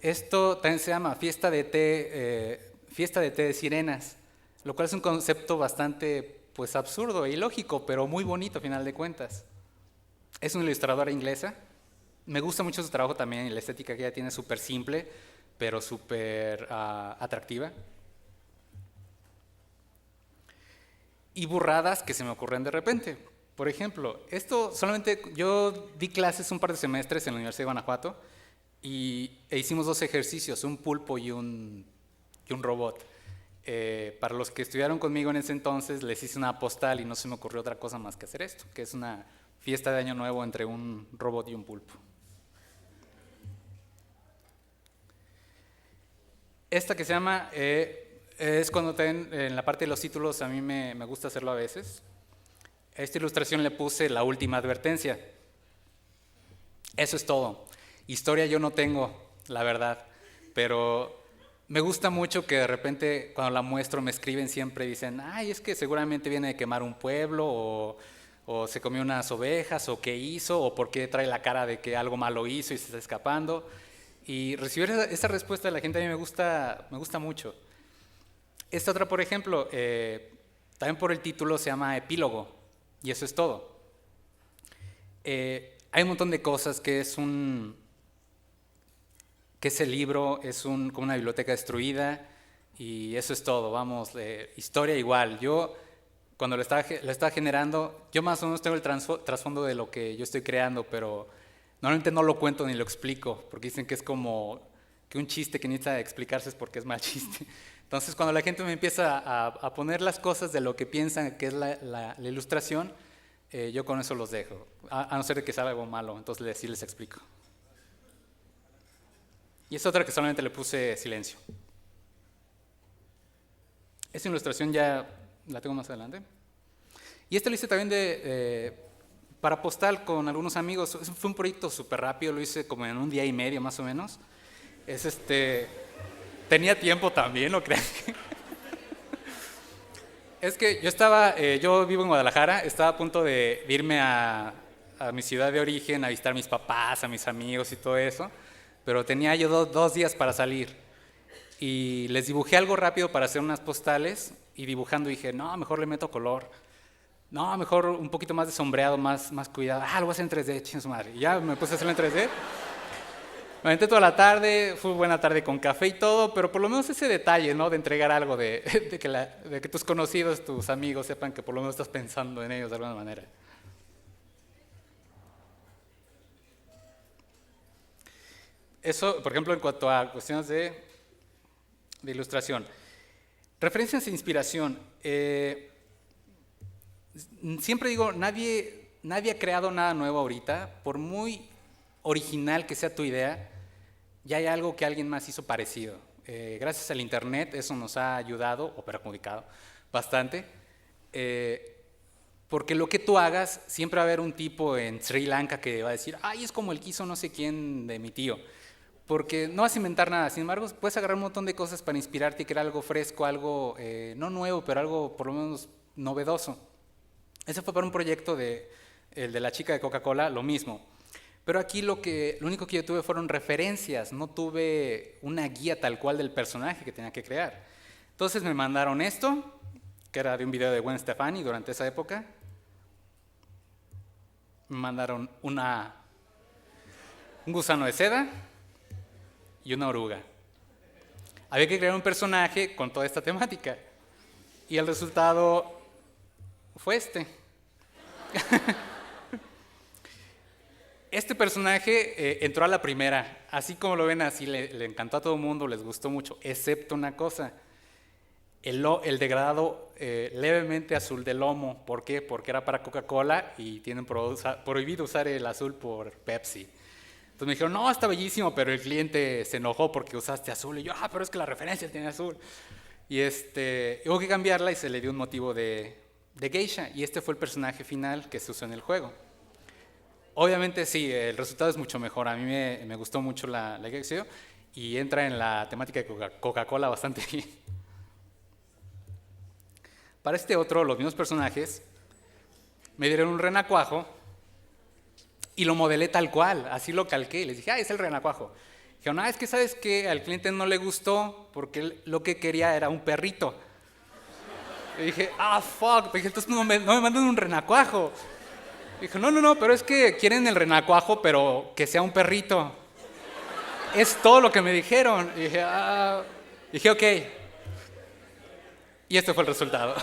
Esto también se llama fiesta de té de sirenas, lo cual es un concepto bastante pues, absurdo e ilógico, pero muy bonito a final de cuentas. Es una ilustradora inglesa. Me gusta mucho su trabajo también y la estética que ella tiene es súper simple, pero súper atractiva. Y burradas que se me ocurren de repente. Por ejemplo, yo di clases un par de semestres en la Universidad de Guanajuato e hicimos 2 ejercicios, un pulpo y un robot. Para los que estudiaron conmigo en ese entonces, les hice una postal y no se me ocurrió otra cosa más que hacer esto, que es una fiesta de Año Nuevo entre un robot y un pulpo. Esta que se llama, es cuando en la parte de los títulos, a mí me gusta hacerlo a veces. A esta ilustración le puse la última advertencia. Eso es todo. Historia yo no tengo, la verdad, pero me gusta mucho que de repente cuando la muestro me escriben siempre, dicen, ay, es que seguramente viene de quemar un pueblo, o se comió unas ovejas, o qué hizo, o por qué trae la cara de que algo malo hizo y se está escapando. Y recibir esa respuesta de la gente a mí me gusta mucho. Esta otra, por ejemplo, también por el título se llama Epílogo, y eso es todo. Hay un montón de cosas que ese libro es como una biblioteca destruida, y eso es todo, vamos, historia igual. Yo, cuando lo estaba generando, yo más o menos tengo el trasfondo de lo que yo estoy creando, pero normalmente no lo cuento ni lo explico, porque dicen que es como que un chiste que necesita explicarse es porque es mal chiste. Entonces, cuando la gente me empieza a poner las cosas de lo que piensan que es la ilustración, yo con eso los dejo, a no ser de que salga algo malo, entonces sí les explico. Y es otra que solamente le puse silencio. Esta ilustración ya la tengo más adelante. Y esta lo hice también para postal con algunos amigos. Fue un proyecto súper rápido, lo hice como en un día y medio más o menos. Tenía tiempo también, no crean. Es que yo vivo en Guadalajara, estaba a punto de irme a mi ciudad de origen, a visitar a mis papás, a mis amigos y todo eso, pero tenía yo 2 días para salir. Y les dibujé algo rápido para hacer unas postales, y dibujando dije, no, mejor le meto color. No, mejor un poquito más de sombreado, más cuidado. Lo voy a hacer en 3D, ching su madre. Y ya me puse a hacerlo en 3D. Me aventé toda la tarde, fue buena tarde con café y todo, pero por lo menos ese detalle, ¿no? De entregar algo, de que tus conocidos, tus amigos sepan que por lo menos estás pensando en ellos de alguna manera. Eso, por ejemplo, en cuanto a cuestiones de ilustración. Referencias e inspiración. Siempre digo, nadie ha creado nada nuevo ahorita, por muy original que sea tu idea, ya hay algo que alguien más hizo parecido. Gracias al internet eso nos ha ayudado o perjudicado bastante, porque lo que tú hagas, siempre va a haber un tipo en Sri Lanka que va a decir, ay, es como el que hizo no sé quién de mi tío, porque no vas a inventar nada. Sin embargo, puedes agarrar un montón de cosas para inspirarte y crear algo fresco, algo no nuevo, pero algo por lo menos novedoso. Ese fue para un proyecto el de la chica de Coca-Cola, lo mismo. Pero aquí lo único que yo tuve fueron referencias, no tuve una guía tal cual del personaje que tenía que crear. Entonces me mandaron esto, que era de un video de Gwen Stefani durante esa época. Me mandaron un gusano de seda y una oruga. había que crear un personaje con toda esta temática. Y el resultado fue este. Este personaje entró a la primera, así como lo ven, así le encantó a todo el mundo, les gustó mucho, excepto una cosa, el degradado levemente azul del lomo. ¿Por qué? Porque era para Coca-Cola y tienen prohibido usar el azul por Pepsi. Entonces me dijeron, no, está bellísimo, pero el cliente se enojó porque usaste azul. Y yo, pero es que la referencia tiene azul. Y hubo que cambiarla y se le dio un motivo de geisha. Y este fue el personaje final que se usó en el juego. Obviamente sí, el resultado es mucho mejor. A mí me gustó mucho la que hizo y entra en la temática de Coca-Cola bastante bien. Para este otro, los mismos personajes, me dieron un renacuajo y lo modelé tal cual, así lo calqué. Les dije, es el renacuajo. Dijeron, es que sabes que al cliente no le gustó porque él lo que quería era un perrito. Y dije, fuck, dije, entonces no me mandan un renacuajo. Dijo, no, pero es que quieren el renacuajo, pero que sea un perrito. Es todo lo que me dijeron. Y dije, ok. Y este fue el resultado.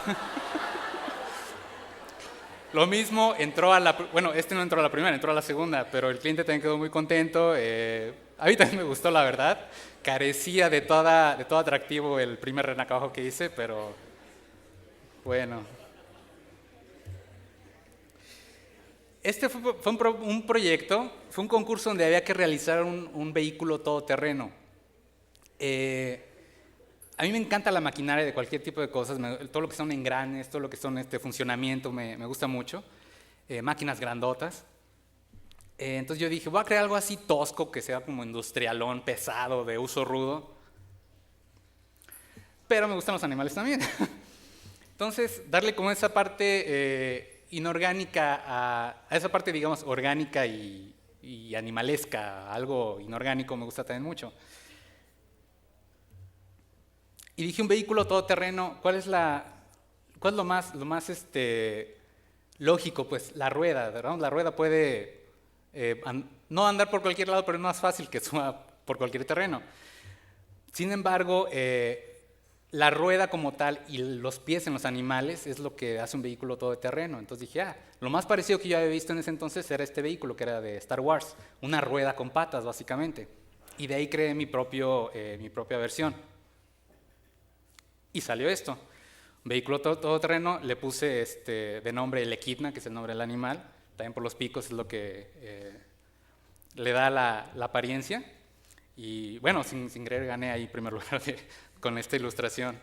Lo mismo, este no entró a la primera, entró a la segunda, pero el cliente también quedó muy contento. A mí también me gustó, la verdad. Carecía de todo atractivo el primer renacuajo que hice, pero bueno. Este fue un proyecto, fue un concurso donde había que realizar un vehículo todoterreno. A mí me encanta la maquinaria de cualquier tipo de cosas, todo lo que son engranes, todo lo que son funcionamiento, me gusta mucho. Máquinas grandotas. Entonces yo dije, voy a crear algo así tosco, que sea como industrialón, pesado, de uso rudo. Pero me gustan los animales también. Entonces, darle como esa parte inorgánica a esa parte, digamos, orgánica y animalesca, algo inorgánico, me gusta también mucho. Y dije, un vehículo todoterreno, ¿cuál es lo más lógico? Pues la rueda, ¿verdad? La rueda puede no andar por cualquier lado, pero es más fácil que suba por cualquier terreno. Sin embargo, la rueda como tal y los pies en los animales es lo que hace un vehículo todoterreno. Entonces dije, lo más parecido que yo había visto en ese entonces era este vehículo que era de Star Wars, una rueda con patas básicamente. Y de ahí creé mi propia versión. Y salió esto, un vehículo todoterreno. Le puse de nombre el Equidna, que es el nombre del animal, también por los picos es lo que le da la apariencia. Y bueno, sin querer gané ahí primer lugar con esta ilustración.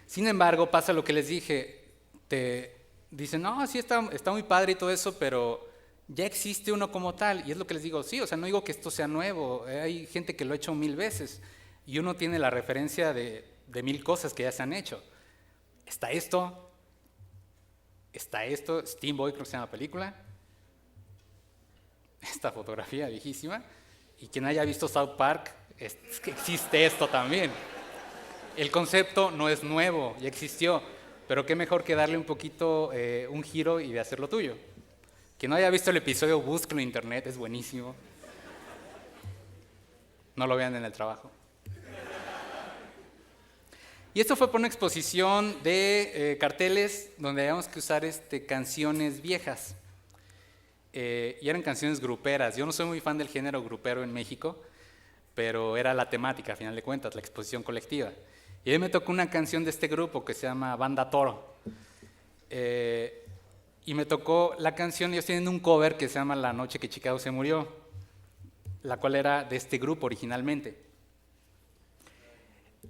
Sin embargo, pasa lo que les dije, te dicen, no, sí está muy padre y todo eso, pero ya existe uno como tal. Y es lo que les digo, sí, o sea, no digo que esto sea nuevo, hay gente que lo ha hecho 1000 veces y uno tiene la referencia de 1000 cosas que ya se han hecho. Está esto, Steam Boy, creo que se llama la película, esta fotografía viejísima, y quien haya visto South Park, es que existe esto también. El concepto no es nuevo, ya existió, pero qué mejor que darle un poquito un giro y de hacerlo tuyo. Quien no haya visto el episodio, búsquelo en internet, es buenísimo. No lo vean en el trabajo. Y esto fue por una exposición de carteles donde habíamos que usar canciones viejas. Y eran canciones gruperas. Yo no soy muy fan del género grupero en México, pero era la temática, a final de cuentas, la exposición colectiva. Y a mí me tocó una canción de este grupo que se llama Banda Toro. Y me tocó la canción, ellos tienen un cover que se llama La noche que Chicago se murió, la cual era de este grupo originalmente.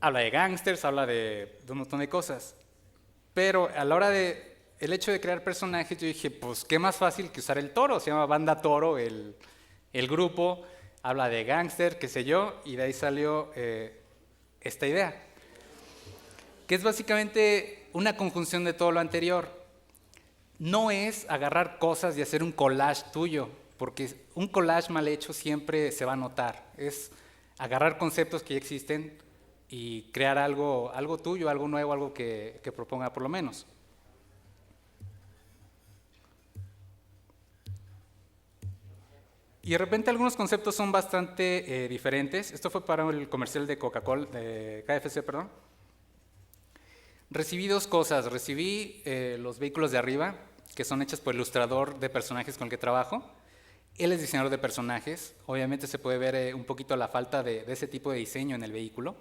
Habla de gángsters, habla de un montón de cosas. Pero a la hora el hecho de crear personajes, yo dije, pues qué más fácil que usar el toro. Se llama Banda Toro, el grupo, habla de gángster, qué sé yo, y de ahí salió esta idea, que es básicamente una conjunción de todo lo anterior. No es agarrar cosas y hacer un collage tuyo, porque un collage mal hecho siempre se va a notar. Es agarrar conceptos que ya existen y crear algo tuyo, algo nuevo, algo que proponga por lo menos. Y de repente algunos conceptos son bastante diferentes. Esto fue para el comercial de Coca-Cola, de KFC, perdón. Recibí dos cosas. Recibí los vehículos de arriba, que son hechos por el ilustrador de personajes con el que trabajo. Él es diseñador de personajes. Obviamente se puede ver un poquito la falta de ese tipo de diseño en el vehículo,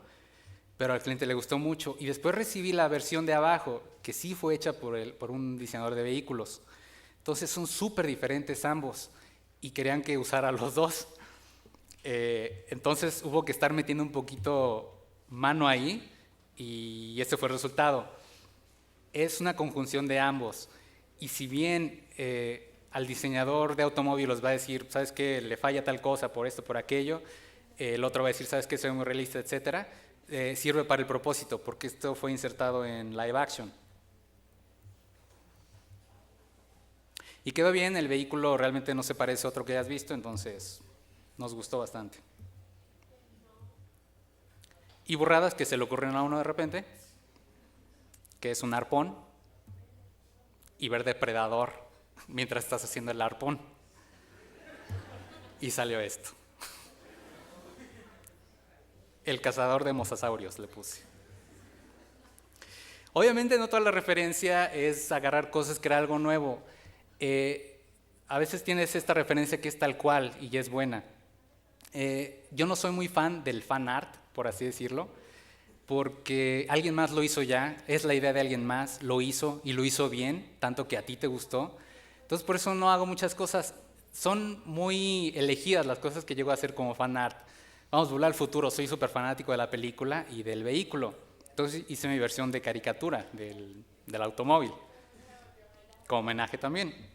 pero al cliente le gustó mucho. Y después recibí la versión de abajo, que sí fue hecha por un diseñador de vehículos. Entonces son súper diferentes ambos y querían que usara los dos. Entonces hubo que estar metiendo un poquito mano ahí y ese fue el resultado. Es una conjunción de ambos. Y si bien al diseñador de automóviles va a decir, ¿sabes qué? Le falla tal cosa por esto, por aquello. El otro va a decir, ¿sabes qué? Soy muy realista, etcétera. Sirve para el propósito, porque esto fue insertado en live action. Y quedó bien, el vehículo realmente no se parece a otro que hayas visto, entonces nos gustó bastante. Y burradas que se le ocurrieron a uno de repente, que es un arpón, y ver depredador mientras estás haciendo el arpón. Y salió esto. El cazador de mosasaurios le puse. Obviamente no toda la referencia es agarrar cosas, crear algo nuevo. A veces tienes esta referencia que es tal cual y ya es buena. Yo no soy muy fan del fan art, por así decirlo, porque alguien más lo hizo ya, es la idea de alguien más, lo hizo y lo hizo bien, tanto que a ti te gustó. Entonces por eso no hago muchas cosas. Son muy elegidas las cosas que llego a hacer como fan art. Vamos a volar al futuro, soy súper fanático de la película y del vehículo. Entonces hice mi versión de caricatura del automóvil, como homenaje también.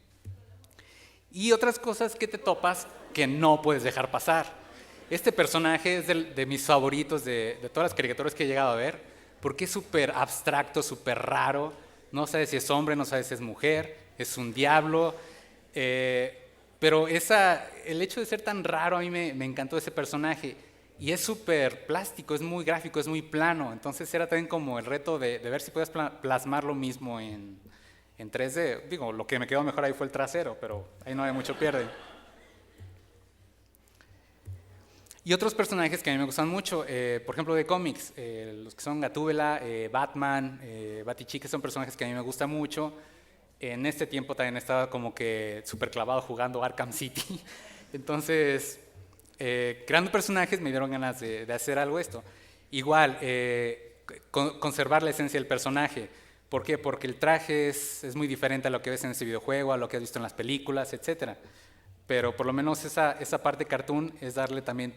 Y otras cosas que te topas que no puedes dejar pasar. Este personaje es de mis favoritos de todas las caricaturas que he llegado a ver, porque es súper abstracto, súper raro. No sabes si es hombre, no sabes si es mujer, es un diablo. Pero el hecho de ser tan raro a mí me encantó ese personaje. Y es súper plástico, es muy gráfico, es muy plano. Entonces era también como el reto de ver si puedes plasmar lo mismo en 3D. Digo, lo que me quedó mejor ahí fue el trasero, pero ahí no hay mucho pierde. Y otros personajes que a mí me gustan mucho, por ejemplo de cómics, los que son Gatúbela, Batman, Batichica, son personajes que a mí me gustan mucho. En este tiempo también estaba como que súper clavado jugando Arkham City. Entonces, creando personajes me dieron ganas de hacer algo esto. Igual, conservar la esencia del personaje. ¿Por qué? Porque el traje es muy diferente a lo que ves en ese videojuego, a lo que has visto en las películas, etc. Pero por lo menos esa parte cartoon es darle también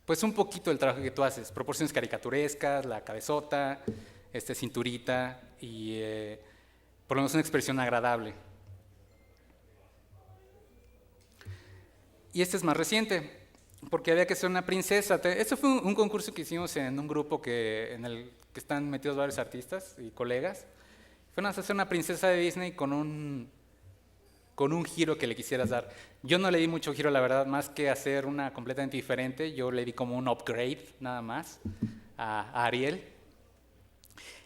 pues un poquito del trabajo que tú haces. Proporciones caricaturescas, la cabezota, cinturita y por lo menos una expresión agradable. Y este es más reciente, porque había que ser una princesa. Este fue un concurso que hicimos en un grupo en el que están metidos varios artistas y colegas. Fuimos a hacer una princesa de Disney con un giro que le quisieras dar. Yo no le di mucho giro, la verdad, más que hacer una completamente diferente. Yo le di como un upgrade, nada más, a Ariel.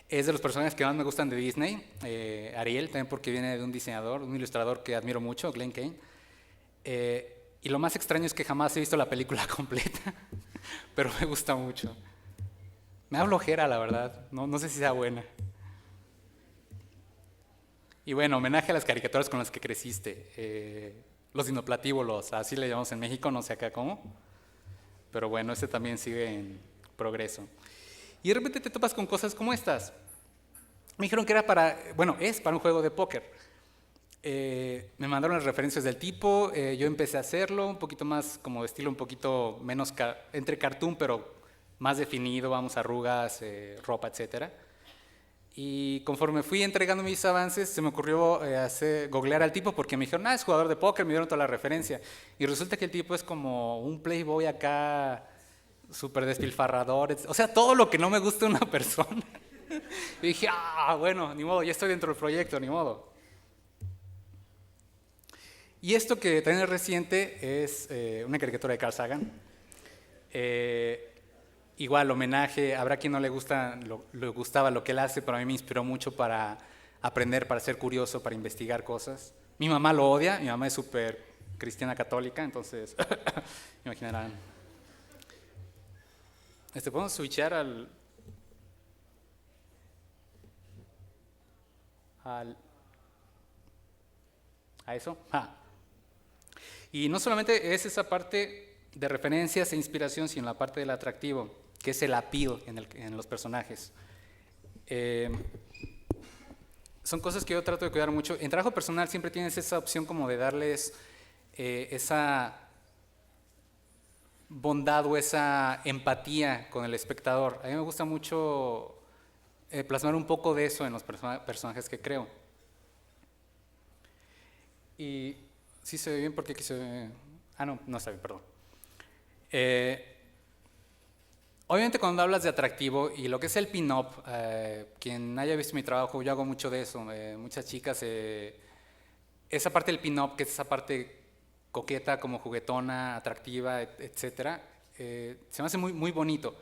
Es de los personajes que más me gustan de Disney, Ariel, también porque viene de un diseñador, un ilustrador que admiro mucho, Glenn Kane. Y lo más extraño es que jamás he visto la película completa, pero me gusta mucho. Me da flojera, la verdad, no sé si sea buena. Y bueno, homenaje a las caricaturas con las que creciste. Los dinoplatívolos, así le llamamos en México, no sé acá cómo. Pero bueno, este también sigue en progreso. Y de repente te topas con cosas como estas. Me dijeron que es para un juego de póker. Me mandaron las referencias del tipo, yo empecé a hacerlo, un poquito más como de estilo un poquito menos entre cartoon, pero más definido, vamos, arrugas, ropa, etcétera. Y conforme fui entregando mis avances, se me ocurrió googlear al tipo porque me dijeron, es jugador de póker, me dieron toda la referencia. Y resulta que el tipo es como un playboy acá, súper despilfarrador, o sea, todo lo que no me gusta de una persona. Y dije, bueno, ni modo, ya estoy dentro del proyecto, ni modo. Y esto que también es reciente es una caricatura de Carl Sagan. Igual, homenaje, habrá quien no le gustaba lo que él hace, pero a mí me inspiró mucho para aprender, para ser curioso, para investigar cosas. Mi mamá lo odia, mi mamá es súper cristiana católica, entonces imaginarán. ¿Podemos switchar a eso? Y no solamente es esa parte de referencias e inspiración, sino la parte del atractivo, que es el appeal en los personajes. Son cosas que yo trato de cuidar mucho. En trabajo personal siempre tienes esa opción como de darles esa bondad o esa empatía con el espectador. A mí me gusta mucho plasmar un poco de eso en los personajes que creo. Y sí se ve bien porque aquí se ve... no está bien, perdón. Obviamente cuando hablas de atractivo y lo que es el pin-up, quien haya visto mi trabajo, yo hago mucho de eso. Muchas chicas, esa parte del pin-up, que es esa parte coqueta, como juguetona, atractiva, etcétera, se me hace muy, muy bonito.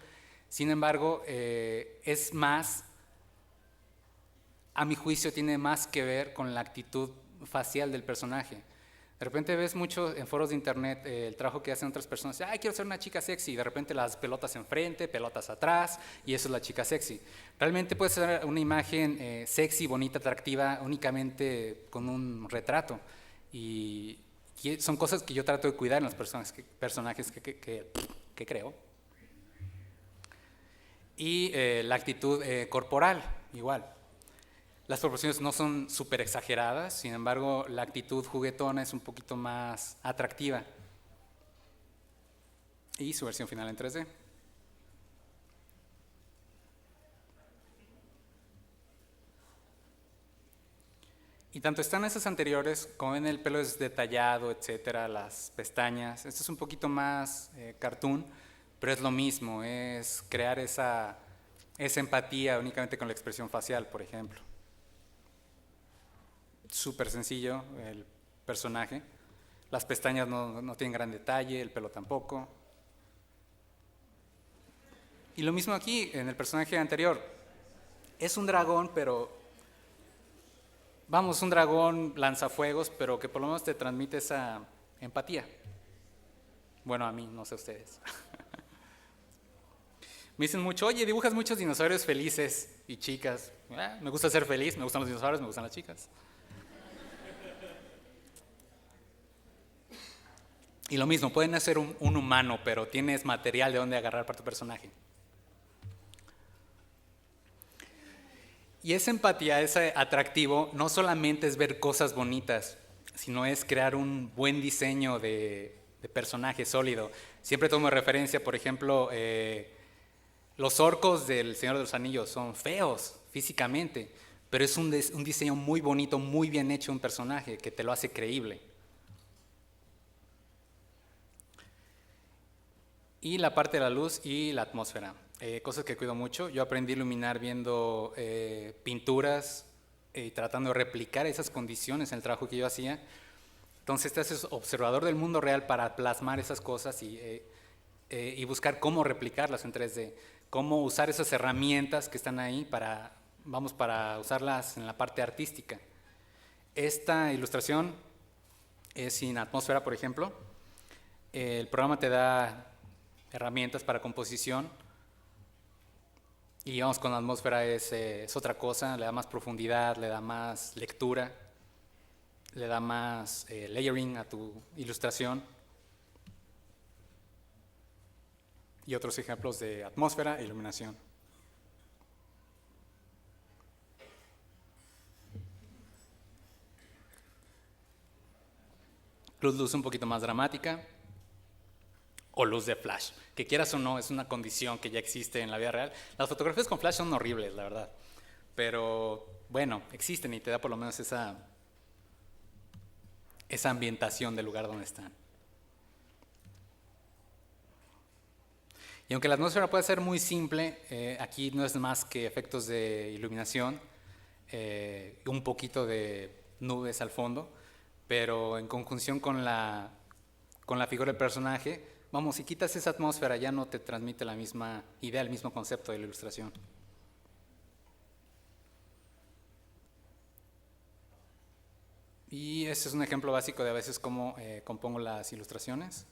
Sin embargo, es más, a mi juicio, tiene más que ver con la actitud facial del personaje. De repente ves mucho en foros de internet el trabajo que hacen otras personas. Quiero ser una chica sexy. Y de repente las pelotas enfrente, pelotas atrás, y eso es la chica sexy. Realmente puede ser una imagen sexy, bonita, atractiva, únicamente con un retrato. Y son cosas que yo trato de cuidar en los personajes que creo. Y la actitud corporal, igual. Las proporciones no son súper exageradas, sin embargo, la actitud juguetona es un poquito más atractiva. Y su versión final en 3D. Y tanto están esas anteriores, como ven el pelo es detallado, etcétera, las pestañas. Esto es un poquito más cartoon, pero es lo mismo, es crear esa empatía únicamente con la expresión facial, por ejemplo. Súper sencillo el personaje. Las pestañas no tienen gran detalle, el pelo tampoco. Y lo mismo aquí, en el personaje anterior. Es un dragón, pero... un dragón lanzafuegos, pero que por lo menos te transmite esa empatía. Bueno, a mí, no sé ustedes. Me dicen mucho, oye, dibujas muchos dinosaurios felices y chicas. Me gusta ser feliz, me gustan los dinosaurios, me gustan las chicas. Y lo mismo, pueden hacer un humano, pero tienes material de donde agarrar para tu personaje. Y esa empatía, ese atractivo, no solamente es ver cosas bonitas, sino es crear un buen diseño de personaje sólido. Siempre tomo referencia, por ejemplo, los orcos del Señor de los Anillos son feos físicamente, pero es un diseño muy bonito, muy bien hecho un personaje que te lo hace creíble. Y la parte de la luz y la atmósfera, cosas que cuido mucho. Yo aprendí a iluminar viendo pinturas y tratando de replicar esas condiciones en el trabajo que yo hacía. Entonces te haces observador del mundo real para plasmar esas cosas y buscar cómo replicarlas en 3D, cómo usar esas herramientas que están ahí para usarlas en la parte artística. Esta ilustración es sin atmósfera, por ejemplo. El programa te da herramientas para composición y vamos con la atmósfera es otra cosa, le da más profundidad, le da más lectura, le da más layering a tu ilustración. Y otros ejemplos de atmósfera e iluminación. Luz un poquito más dramática. O luz de flash, que quieras o no, es una condición que ya existe en la vida real. Las fotografías con flash son horribles, la verdad, pero bueno, existen y te da por lo menos esa ambientación del lugar donde están. Y aunque la atmósfera puede ser muy simple, aquí no es más que efectos de iluminación, un poquito de nubes al fondo, pero en conjunción con la figura del personaje. Vamos, si quitas esa atmósfera ya no te transmite la misma idea, el mismo concepto de la ilustración. Y este es un ejemplo básico de a veces cómo compongo las ilustraciones.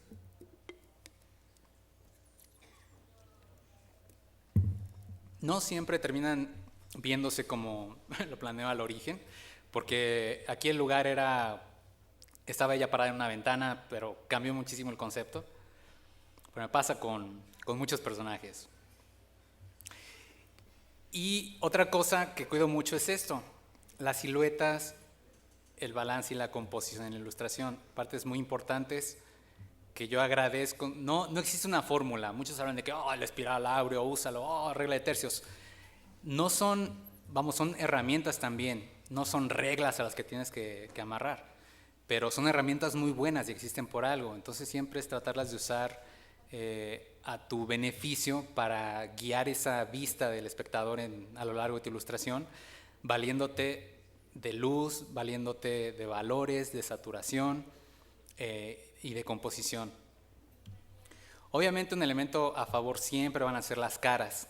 No siempre terminan viéndose como lo planeo al origen, porque aquí el lugar estaba ella parada en una ventana, pero cambió muchísimo el concepto. Pero me pasa con muchos personajes. Y otra cosa que cuido mucho es esto, las siluetas, el balance y la composición en la ilustración, partes muy importantes que yo agradezco. No existe una fórmula, muchos hablan de que la espiral áureo, úsalo, regla de tercios. No son, son herramientas también, no son reglas a las que tienes que amarrar, pero son herramientas muy buenas y existen por algo, entonces siempre es tratarlas de usar a tu beneficio para guiar esa vista del espectador a lo largo de tu ilustración, valiéndote de luz, valiéndote de valores, de saturación y de composición. Obviamente un elemento a favor siempre van a ser las caras.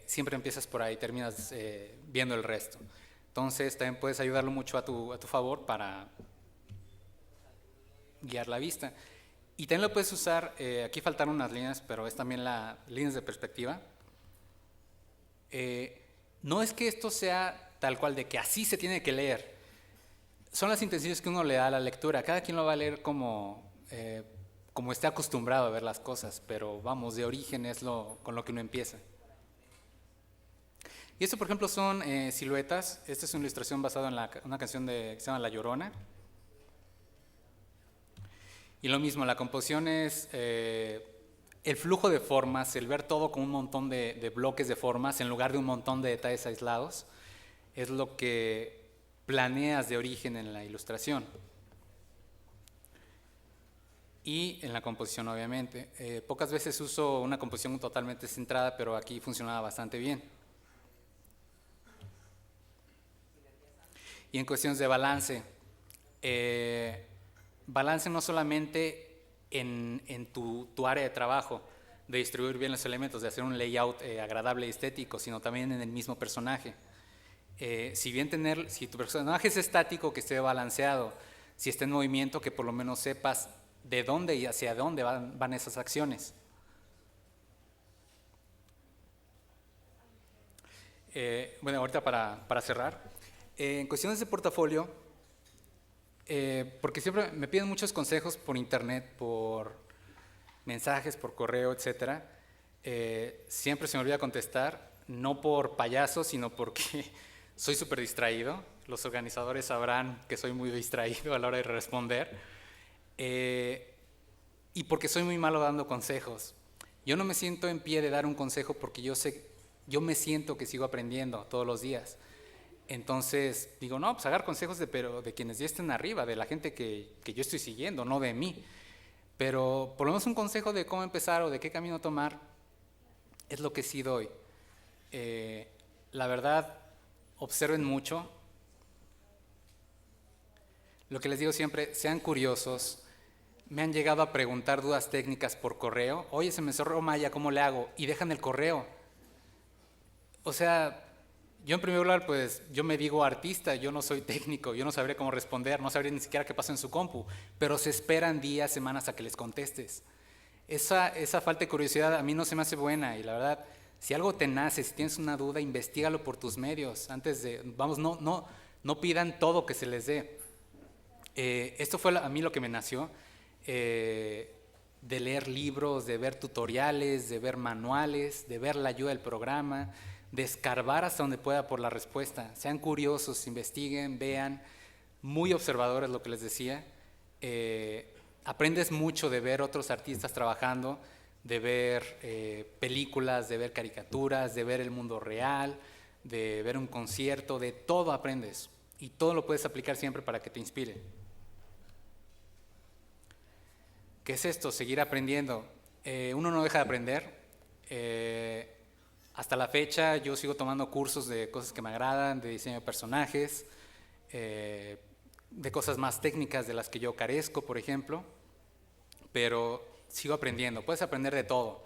Siempre empiezas por ahí, terminas viendo el resto. Entonces también puedes ayudarlo mucho a tu favor para guiar la vista. Y también lo puedes usar, aquí faltaron unas líneas, pero es también las líneas de perspectiva. No es que esto sea tal cual de que así se tiene que leer. Son las intenciones que uno le da a la lectura. Cada quien lo va a leer como esté acostumbrado a ver las cosas, pero vamos, de origen es con lo que uno empieza. Y esto, por ejemplo, son siluetas. Esta es una ilustración basada en una canción que se llama La Llorona. Y lo mismo, la composición es el flujo de formas, el ver todo con un montón de bloques de formas en lugar de un montón de detalles aislados, es lo que planeas de origen en la ilustración. Y en la composición, obviamente. Pocas veces uso una composición totalmente centrada, pero aquí funcionaba bastante bien. Y en cuestiones de balance, balance no solamente en tu área de trabajo, de distribuir bien los elementos, de hacer un layout agradable y estético, sino también en el mismo personaje. Si tu personaje es estático, que esté balanceado, si está en movimiento, que por lo menos sepas de dónde y hacia dónde van esas acciones. Bueno, ahorita para cerrar, en cuestiones de portafolio, porque siempre me piden muchos consejos por internet, por mensajes, por correo, etcétera. Siempre se me olvida contestar, no por payaso, sino porque soy súper distraído. Los organizadores sabrán que soy muy distraído a la hora de responder. Y porque soy muy malo dando consejos. Yo no me siento en pie de dar un consejo porque yo me siento que sigo aprendiendo todos los días. Entonces digo, no, pues agarrar consejos pero de quienes ya estén arriba, de la gente que yo estoy siguiendo, no de mí. Pero por lo menos un consejo de cómo empezar o de qué camino tomar es lo que sí doy. La verdad, observen mucho. Lo que les digo siempre, sean curiosos. Me han llegado a preguntar dudas técnicas por correo. Oye, se me cerró Maya, ¿cómo le hago? Y dejan el correo. O sea, yo en primer lugar, pues yo me digo artista, yo no soy técnico, yo no sabría cómo responder, no sabría ni siquiera qué pasa en su compu, pero se esperan días, semanas a que les contestes. Esa falta de curiosidad a mí no se me hace buena y la verdad, si algo te nace, si tienes una duda, investígalo por tus medios. Antes de, no pidan todo que se les dé. Esto fue a mí lo que me nació. De leer libros, de ver tutoriales, de ver manuales, de ver la ayuda del programa, de escarbar hasta donde pueda por la respuesta. Sean curiosos, investiguen, vean, muy observadores, lo que les decía. Aprendes mucho de ver otros artistas trabajando, de ver películas, de ver caricaturas, de ver el mundo real, de ver un concierto, de todo aprendes y todo lo puedes aplicar siempre para que te inspire. ¿Qué es esto? Seguir aprendiendo. Uno no deja de aprender. Hasta la fecha yo sigo tomando cursos de cosas que me agradan, de diseño de personajes, de cosas más técnicas de las que yo carezco, por ejemplo, pero sigo aprendiendo. Puedes aprender de todo.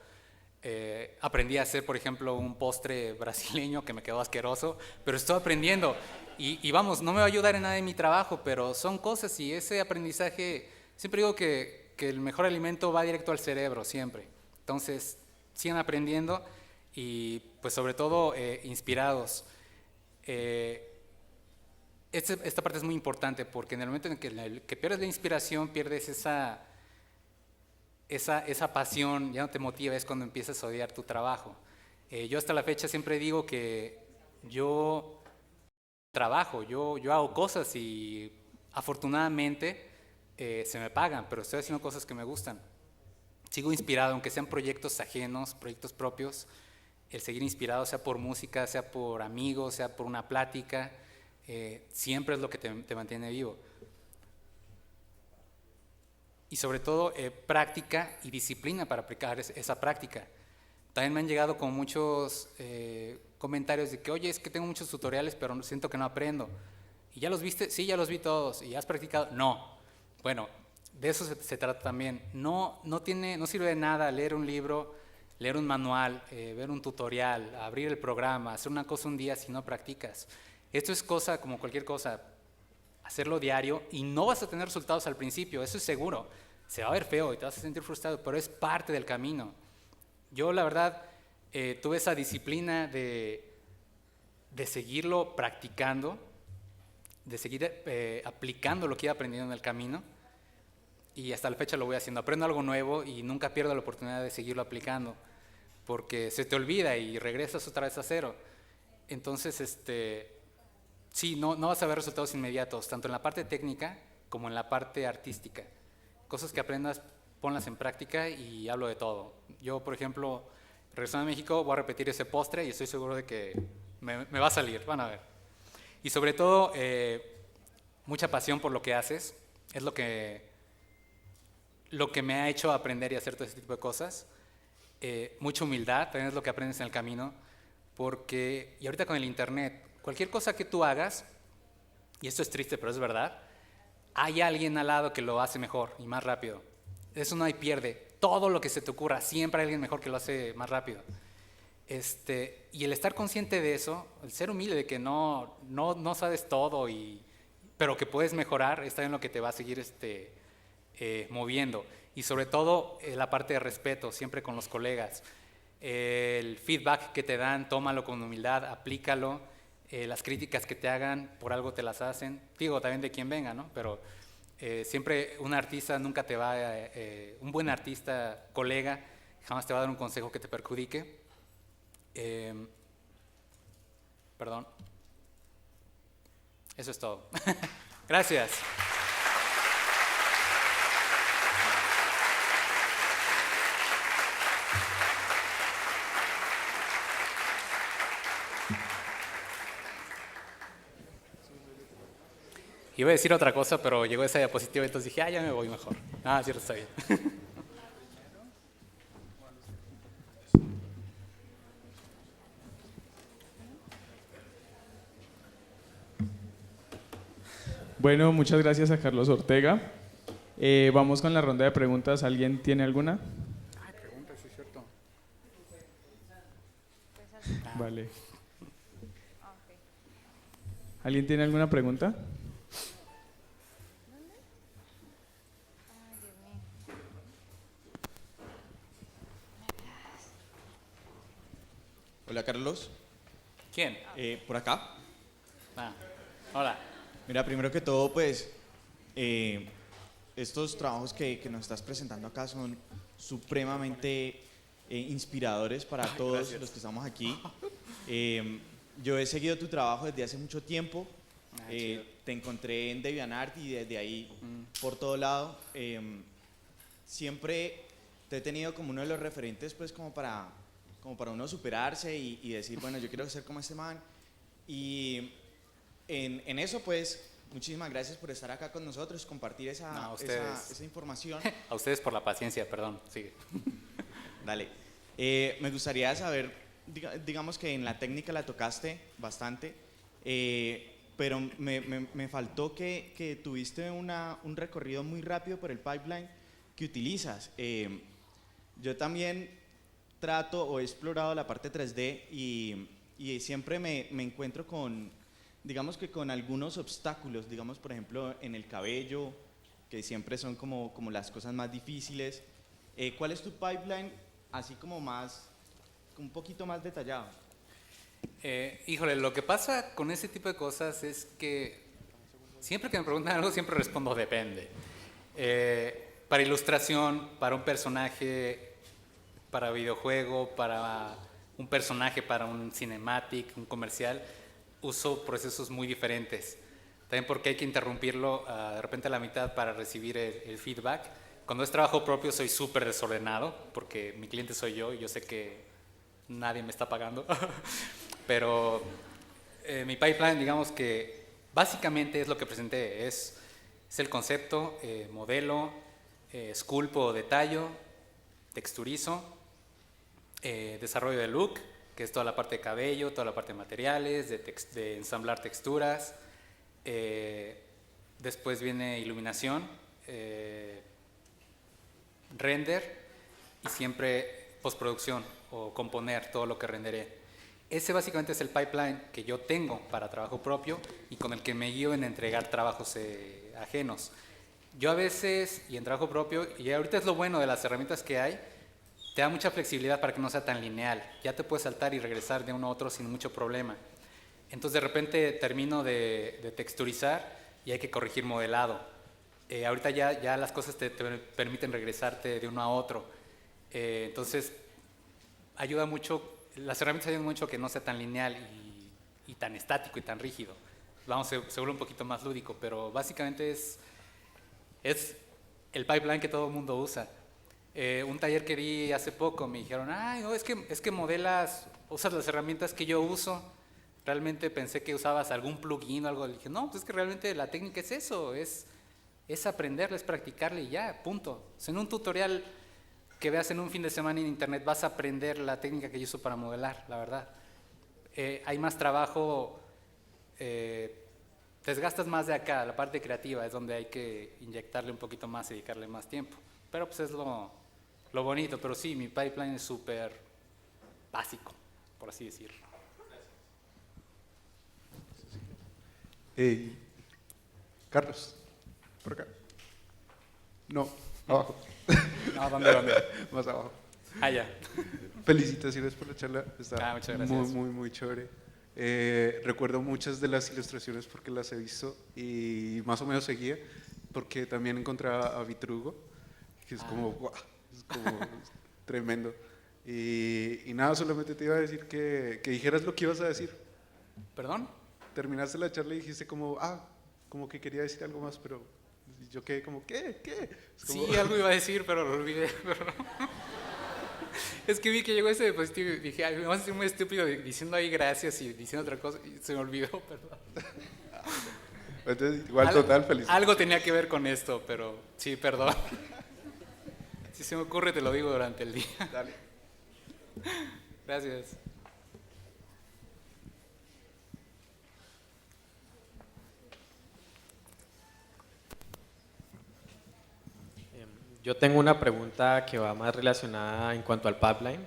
Aprendí a hacer, por ejemplo, un postre brasileño que me quedó asqueroso, pero estoy aprendiendo. Y vamos, no me va a ayudar en nada en mi trabajo, pero son cosas y ese aprendizaje, siempre digo que el mejor alimento va directo al cerebro, siempre. Entonces, sigan aprendiendo y pues sobre todo inspirados. Esta parte es muy importante porque en el momento en que pierdes la inspiración, pierdes esa pasión, ya no te motiva, es cuando empiezas a odiar tu trabajo. Yo hasta la fecha siempre digo que yo trabajo, yo hago cosas y afortunadamente se me pagan, pero estoy haciendo cosas que me gustan. Sigo inspirado, aunque sean proyectos ajenos, proyectos propios, el seguir inspirado, sea por música, sea por amigos, sea por una plática, siempre es lo que te mantiene vivo. Y sobre todo práctica y disciplina para aplicar esa práctica. También me han llegado con muchos comentarios de que, oye, es que tengo muchos tutoriales, pero siento que no aprendo. ¿Y ya los viste? Sí, ya los vi todos. ¿Y has practicado? No. Bueno, de eso se trata también. No sirve de nada leer un libro, leer un manual, ver un tutorial, abrir el programa, hacer una cosa un día si no practicas. Esto es cosa como cualquier cosa, hacerlo diario y no vas a tener resultados al principio, eso es seguro. Se va a ver feo y te vas a sentir frustrado, pero es parte del camino. Yo la verdad tuve esa disciplina de seguirlo practicando, de seguir aplicando lo que iba aprendiendo en el camino y hasta la fecha lo voy haciendo. Aprendo algo nuevo y nunca pierdo la oportunidad de seguirlo aplicando porque se te olvida y regresas otra vez a cero. Entonces, sí, no vas a ver resultados inmediatos, tanto en la parte técnica como en la parte artística. Cosas que aprendas, ponlas en práctica y hablo de todo. Yo, por ejemplo, regresando a México, voy a repetir ese postre y estoy seguro de que me va a salir, van a ver. Y sobre todo, mucha pasión por lo que haces, es lo que me ha hecho aprender y hacer todo ese tipo de cosas. Mucha humildad, también es lo que aprendes en el camino, porque, y ahorita con el internet, cualquier cosa que tú hagas, y esto es triste, pero es verdad, hay alguien al lado que lo hace mejor y más rápido. Eso no hay pierde. Todo lo que se te ocurra, siempre hay alguien mejor que lo hace más rápido. Y el estar consciente de eso, el ser humilde de que no sabes todo, pero que puedes mejorar, está en lo que te va a seguir moviendo. Y sobre todo la parte de respeto, siempre con los colegas. El feedback que te dan, tómalo con humildad, aplícalo. Las críticas que te hagan, por algo te las hacen. Digo, también de quien venga, ¿no? Pero siempre un artista nunca te va un buen artista, colega, jamás te va a dar un consejo que te perjudique. Perdón. Eso es todo. Gracias. Iba a decir otra cosa, pero llegó esa diapositiva, entonces dije, ya me voy mejor. Cierto, está bien.
Bueno, muchas gracias a Carlos Ortega. Vamos con la ronda de preguntas. ¿Alguien tiene alguna?
Preguntas, sí es cierto.
Vale. ¿Alguien tiene alguna pregunta?
Hola, Carlos.
¿Quién?
Por acá.
Hola.
Mira, primero que todo, pues, estos trabajos que nos estás presentando acá son supremamente inspiradores para todos
gracias.
los que estamos aquí. Yo he seguido tu trabajo desde hace mucho tiempo. Te encontré en DeviantArt y desde ahí por todo lado. Siempre te he tenido como uno de los referentes, pues, como para uno superarse y decir, bueno, yo quiero ser como este man. Y en eso, pues, muchísimas gracias por estar acá con nosotros, compartir esa información.
A ustedes por la paciencia, perdón. Sigue.
Dale. Me gustaría saber, digamos que en la técnica la tocaste bastante, pero me faltó que tuviste un recorrido muy rápido por el pipeline que utilizas. Yo también trato o he explorado la parte 3D y siempre me encuentro con digamos que con algunos obstáculos, digamos por ejemplo en el cabello, que siempre son como las cosas más difíciles. ¿Cuál es tu pipeline así como más, un poquito más detallado?
Híjole, lo que pasa con ese tipo de cosas es que siempre que me preguntan algo, siempre respondo depende. Para ilustración, para un personaje, para videojuego, para un personaje, para un cinematic, un comercial, uso procesos muy diferentes. También porque hay que interrumpirlo de repente a la mitad para recibir el feedback. Cuando es trabajo propio soy súper desordenado porque mi cliente soy yo y yo sé que nadie me está pagando. Pero mi pipeline, digamos que básicamente es lo que presenté. Es el concepto, modelo, esculpo o detallo, texturizo, desarrollo de look, que es toda la parte de cabello, toda la parte de materiales, de ensamblar texturas. Después viene iluminación, render y siempre postproducción o componer todo lo que renderé. Ese básicamente es el pipeline que yo tengo para trabajo propio y con el que me guío en entregar trabajos ajenos. Yo a veces, y en trabajo propio, y ahorita es lo bueno de las herramientas que hay, te da mucha flexibilidad para que no sea tan lineal. Ya te puedes saltar y regresar de uno a otro sin mucho problema. Entonces de repente termino de texturizar y hay que corregir modelado. Ahorita ya las cosas te permiten regresarte de uno a otro. Entonces ayuda mucho, las herramientas ayudan mucho a que no sea tan lineal y tan estático y tan rígido. Vamos, se vuelve un poquito más lúdico, pero básicamente es el pipeline que todo el mundo usa. Un taller que di hace poco me dijeron, ay, no, es que modelas, usas las herramientas que yo uso. Realmente pensé que usabas algún plugin o algo. Le dije, no, pues es que realmente la técnica es eso, es aprenderle, es practicarle y ya, punto. O sea, en un tutorial que veas en un fin de semana en internet vas a aprender la técnica que yo uso para modelar, la verdad. Hay más trabajo, te desgastas más de acá, la parte creativa es donde hay que inyectarle un poquito más y dedicarle más tiempo. Pero pues es lo bonito, pero sí, mi pipeline es súper básico, por así decirlo.
Carlos, por acá. No, abajo.
No, ¿dónde?
Más abajo.
Ah, ya.
Felicitaciones por la charla. Está
muchas gracias.
muy, muy, muy chévere. Recuerdo muchas de las ilustraciones porque las he visto y más o menos seguía porque también encontraba a Vitrugo, que es como, wow, es como tremendo. Y nada, solamente te iba a decir que dijeras lo que ibas a decir.
¿Perdón?
Terminaste la charla y dijiste como, como que quería decir algo más, pero yo quedé como, ¿qué? Es como,
Sí, algo iba a decir, pero lo olvidé. Pero no. Es que vi que llegó ese dispositivo y dije, ay, me vas a sentir muy estúpido diciendo ahí gracias y diciendo otra cosa y se me olvidó, perdón.
Entonces, igual total, feliz.
Algo tenía que ver con esto, pero sí, perdón. Si se me ocurre te lo digo durante el día.
Dale.
Gracias.
Yo tengo una pregunta que va más relacionada en cuanto al pipeline.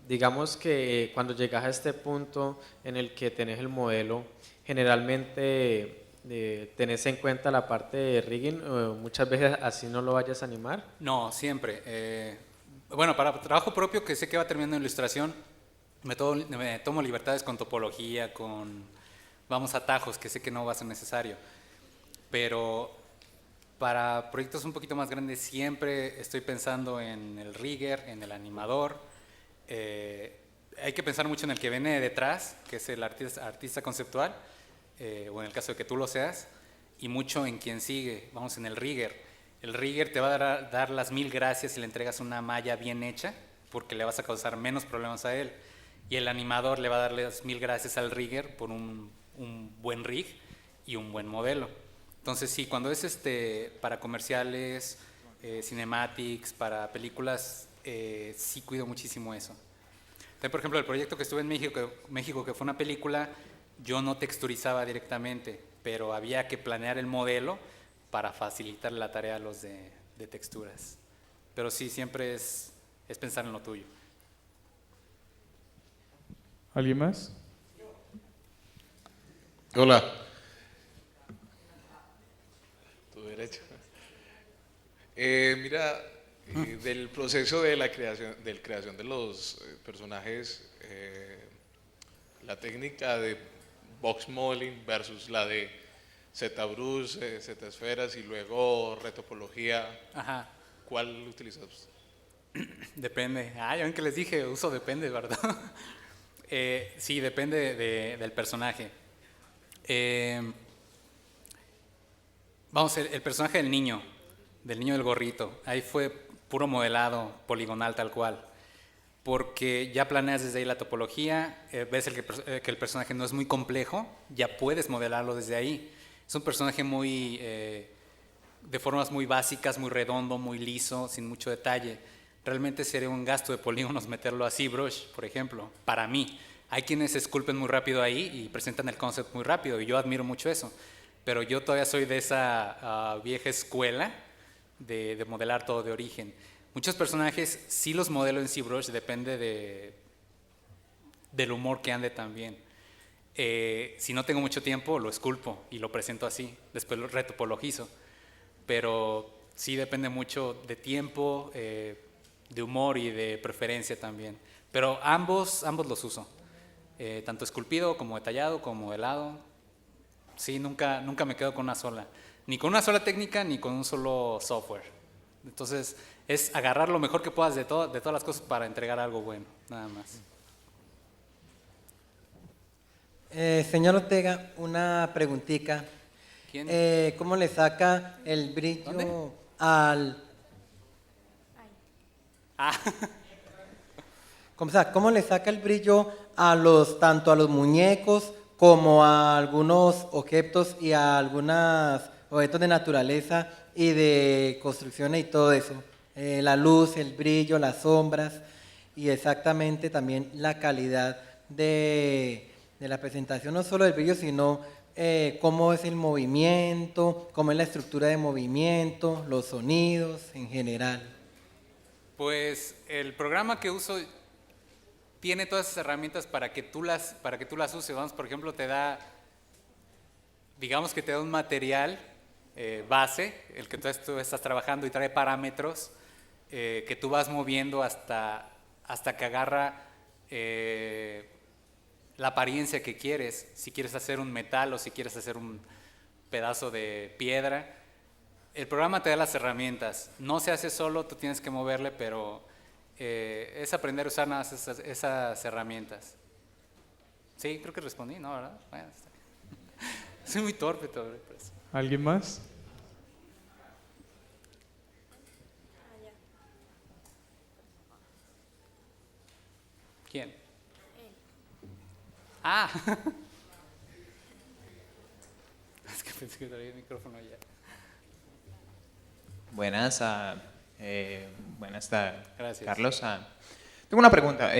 Digamos que cuando llegas a este punto en el que tenés el modelo, generalmente tenés en cuenta la parte de rigging, muchas veces así no lo vayas a animar.
No, siempre. Bueno, para trabajo propio que sé que va terminando en ilustración, me tomo libertades con topología, vamos a atajos que sé que no va a ser necesario. Pero para proyectos un poquito más grandes siempre estoy pensando en el rigger, en el animador. Hay que pensar mucho en el que viene detrás, que es el artista conceptual, o en el caso de que tú lo seas, y mucho en quien sigue. Vamos, en el rigger. El rigger te va a dar las 1000 gracias si le entregas una malla bien hecha, porque le vas a causar menos problemas a él. Y el animador le va a dar las 1000 gracias al rigger por un buen rig y un buen modelo. Entonces sí, cuando es para comerciales, cinematics, para películas, sí cuido muchísimo eso. También, por ejemplo, el proyecto que estuve en México, que fue una película, yo no texturizaba directamente, pero había que planear el modelo para facilitar la tarea a los de texturas. Pero sí, siempre es pensar en lo tuyo.
¿Alguien más?
Hola. Tu derecho. Mira, del proceso de la creación de los personajes, la técnica de box modeling versus la de ZBrush, Z-esferas y luego retopología,
Ajá,
¿cuál utilizas usted?
depende. Ah, ya ven que les dije, uso depende, ¿verdad? Sí, depende del personaje. Vamos, el personaje del niño del gorrito, ahí fue puro modelado, poligonal tal cual, porque ya planeas desde ahí la topología, ves que el personaje no es muy complejo, ya puedes modelarlo desde ahí. Es un personaje muy, de formas muy básicas, muy redondo, muy liso, sin mucho detalle. Realmente sería un gasto de polígonos meterlo a ZBrush, por ejemplo, para mí. Hay quienes esculpen muy rápido ahí y presentan el concept muy rápido, y yo admiro mucho eso. Pero yo todavía soy de esa vieja escuela de modelar todo de origen. Muchos personajes sí los modelo en ZBrush, depende del humor que ande también. Si no tengo mucho tiempo, lo esculpo y lo presento así, después lo retopologizo. Pero sí depende mucho de tiempo, de humor y de preferencia también. Pero ambos los uso, tanto esculpido como detallado, como modelado. Sí, nunca me quedo con una sola. Ni con una sola técnica, ni con un solo software. Entonces, es agarrar lo mejor que puedas de todas las cosas para entregar algo bueno, nada más.
Señor Ortega, una preguntita.
¿Quién?
¿Cómo le saca el brillo
¿Dónde?
al...
Ah,
¿Cómo le saca el brillo tanto a los muñecos como a algunos objetos y a algunos objetos de naturaleza y de construcciones y todo eso? La luz, el brillo, las sombras y exactamente también la calidad de la presentación, no solo del brillo, sino cómo es el movimiento, cómo es la estructura de movimiento, los sonidos en general.
pues el programa que uso tiene todas esas herramientas para que tú las uses. Vamos, por ejemplo, digamos que te da un material base, el que tú estás trabajando, y trae parámetros que tú vas moviendo hasta que agarra la apariencia que quieres. Si quieres hacer un metal o si quieres hacer un pedazo de piedra. El programa te da las herramientas. No se hace solo, tú tienes que moverle, pero es aprender a usar nada más esas herramientas. Sí, creo que respondí, ¿no? ¿Verdad? Bueno, está bien. Soy muy torpe todavía. Pues.
¿Alguien más?
¿Quién? Ah. Es que pensé que traía el micrófono ya.
Buenas,
Gracias.
Carlos. Tengo una pregunta.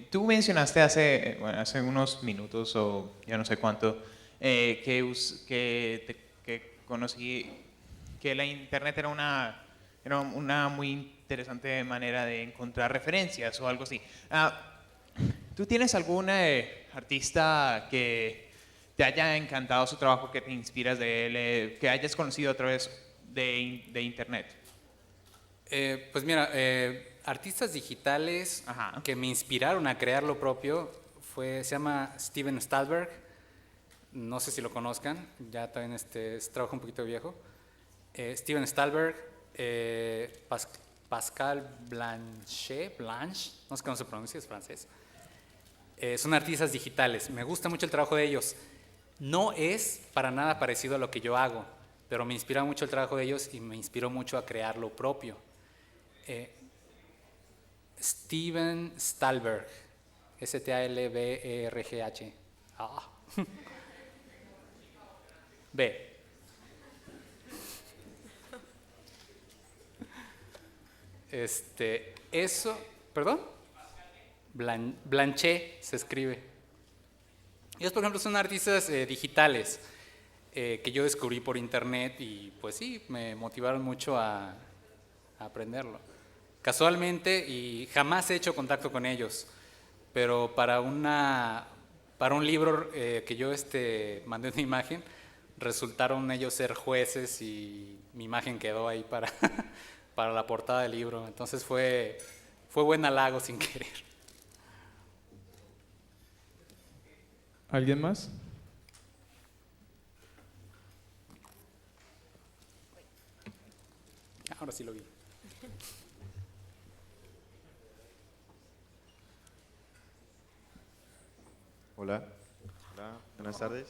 Tú mencionaste hace unos minutos o ya no sé cuánto que conocí que la internet era una muy interesante manera de encontrar referencias o algo así. ¿Tú tienes algún artista que te haya encantado su trabajo, que te inspiras de él, que hayas conocido a través de internet?
Pues mira, artistas digitales
Ajá.
que me inspiraron a crear lo propio se llama Steven Stallberg. No sé si lo conozcan, ya también es trabajo un poquito viejo. Steven Stallberg, Pascal Blanche, no sé cómo se pronuncia, es francés. Son artistas digitales, me gusta mucho el trabajo de ellos. No es para nada parecido a lo que yo hago, pero me inspira mucho el trabajo de ellos y me inspiró mucho a crear lo propio. Steven Stallberg, Stalbergh. Ah. B. ¿Perdón? Blanche se escribe. Ellos, por ejemplo, son artistas digitales que yo descubrí por internet y pues sí, me motivaron mucho a aprenderlo. Casualmente, y jamás he hecho contacto con ellos, pero para para un libro que yo mandé una imagen, resultaron ellos ser jueces y mi imagen quedó ahí para, para la portada del libro. Entonces fue buen halago sin querer.
¿Alguien más?
Ahora sí lo vi.
Hola. Hola, buenas tardes.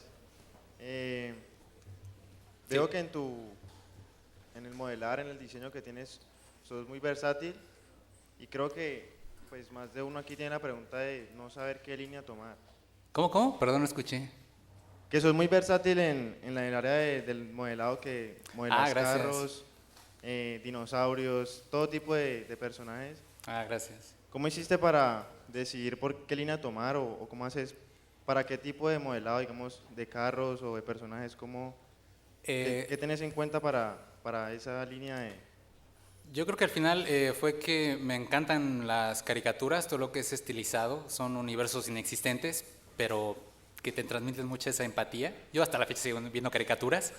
Veo que en el modelar, en el diseño que tienes, sos muy versátil y creo que pues más de uno aquí tiene la pregunta de no saber qué línea tomar.
¿Cómo? Perdón, no escuché.
Que sos muy versátil en el área del modelado, que modelas
gracias.
carros, dinosaurios, todo tipo de personajes.
Gracias.
¿Cómo hiciste para decidir por qué línea tomar o cómo haces para qué tipo de modelado, digamos, de carros o de personajes? ¿Qué tenés en cuenta para esa línea de...?
Yo creo que al final fue que me encantan las caricaturas, todo lo que es estilizado, son universos inexistentes, pero que te transmiten mucha esa empatía. Yo hasta la fecha sigo viendo caricaturas.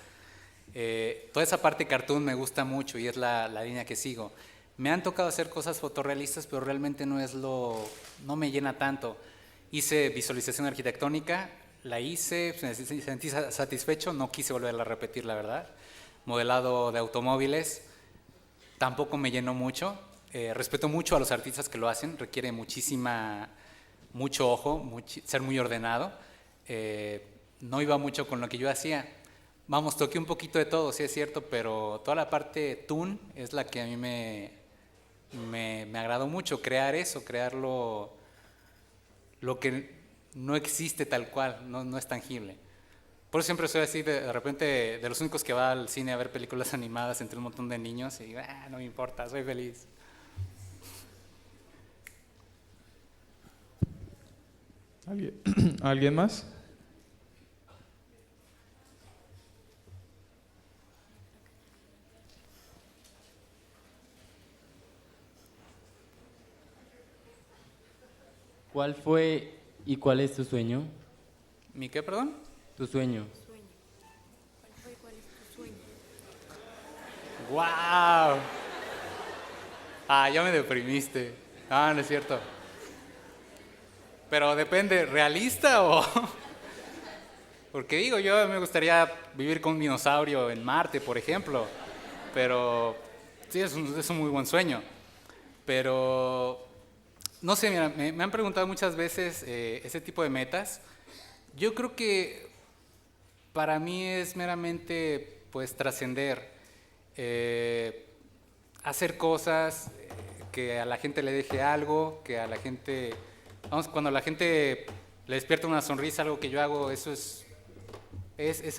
Toda esa parte cartoon me gusta mucho y es la línea que sigo. Me han tocado hacer cosas fotorrealistas, pero realmente no me llena tanto. Hice visualización arquitectónica, la hice, me sentí satisfecho, no quise volverla a repetir, la verdad. Modelado de automóviles, tampoco me llenó mucho. Respeto mucho a los artistas que lo hacen, requiere mucho ojo, ser muy ordenado. No iba mucho con lo que yo hacía. Vamos, toqué un poquito de todo, sí es cierto, pero toda la parte toon es la que a mí me agradó mucho, crear lo que no existe tal cual, no es tangible. Por eso siempre soy así, de repente, de los únicos que va al cine a ver películas animadas entre un montón de niños y digo, no me importa, soy feliz.
¿Alguien más?
¿Cuál fue y cuál es tu sueño?
¿Mi qué, perdón?
Tu sueño.
¿Cuál es tu sueño?
¡Wow! Ya me deprimiste. No es cierto. Pero depende, ¿realista o...? Porque digo, yo me gustaría vivir con un dinosaurio en Marte, por ejemplo. Pero sí, es un muy buen sueño. Pero, no sé, mira, me han preguntado muchas veces ese tipo de metas. Yo creo que para mí es meramente, pues, trascender. Hacer cosas que a la gente le deje algo, que a la gente... Vamos, cuando a la gente le despierta una sonrisa, algo que yo hago, eso es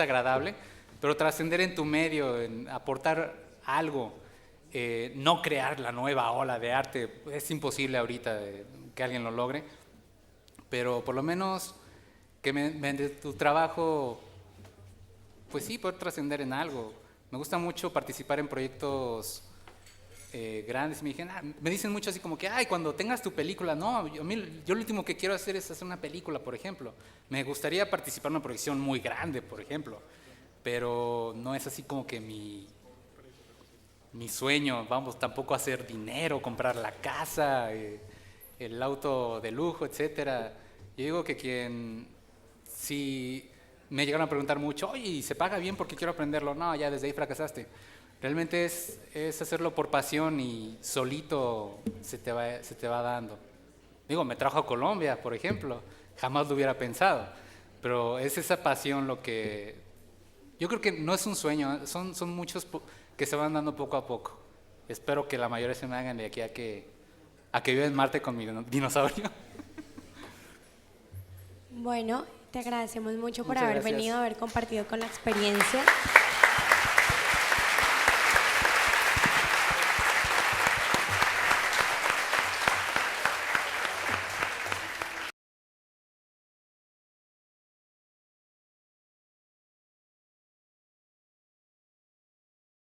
agradable, pero trascender en tu medio, en aportar algo, no crear la nueva ola de arte, es imposible ahorita que alguien lo logre, pero por lo menos que de tu trabajo, pues sí, poder trascender en algo. Me gusta mucho participar en proyectos grandes. Me dicen mucho así como que, cuando tengas tu película, no, yo lo último que quiero hacer es hacer una película, por ejemplo. Me gustaría participar en una proyección muy grande, por ejemplo, pero no es así como que mi sueño, vamos, tampoco hacer dinero, comprar la casa, el auto de lujo, etcétera. Yo digo que si me llegaron a preguntar mucho, oye, ¿y se paga bien porque quiero aprenderlo? No, ya desde ahí fracasaste. Realmente es hacerlo por pasión y solito se te va dando. Digo, me trajo a Colombia, por ejemplo, jamás lo hubiera pensado, pero es esa pasión lo que... Yo creo que no es un sueño, son muchos que se van dando poco a poco. Espero que la mayoría se me hagan de aquí a que viva en Marte con mi dinosaurio.
Bueno, te agradecemos mucho por
Muchas
haber
gracias.
venido, haber compartido con la experiencia.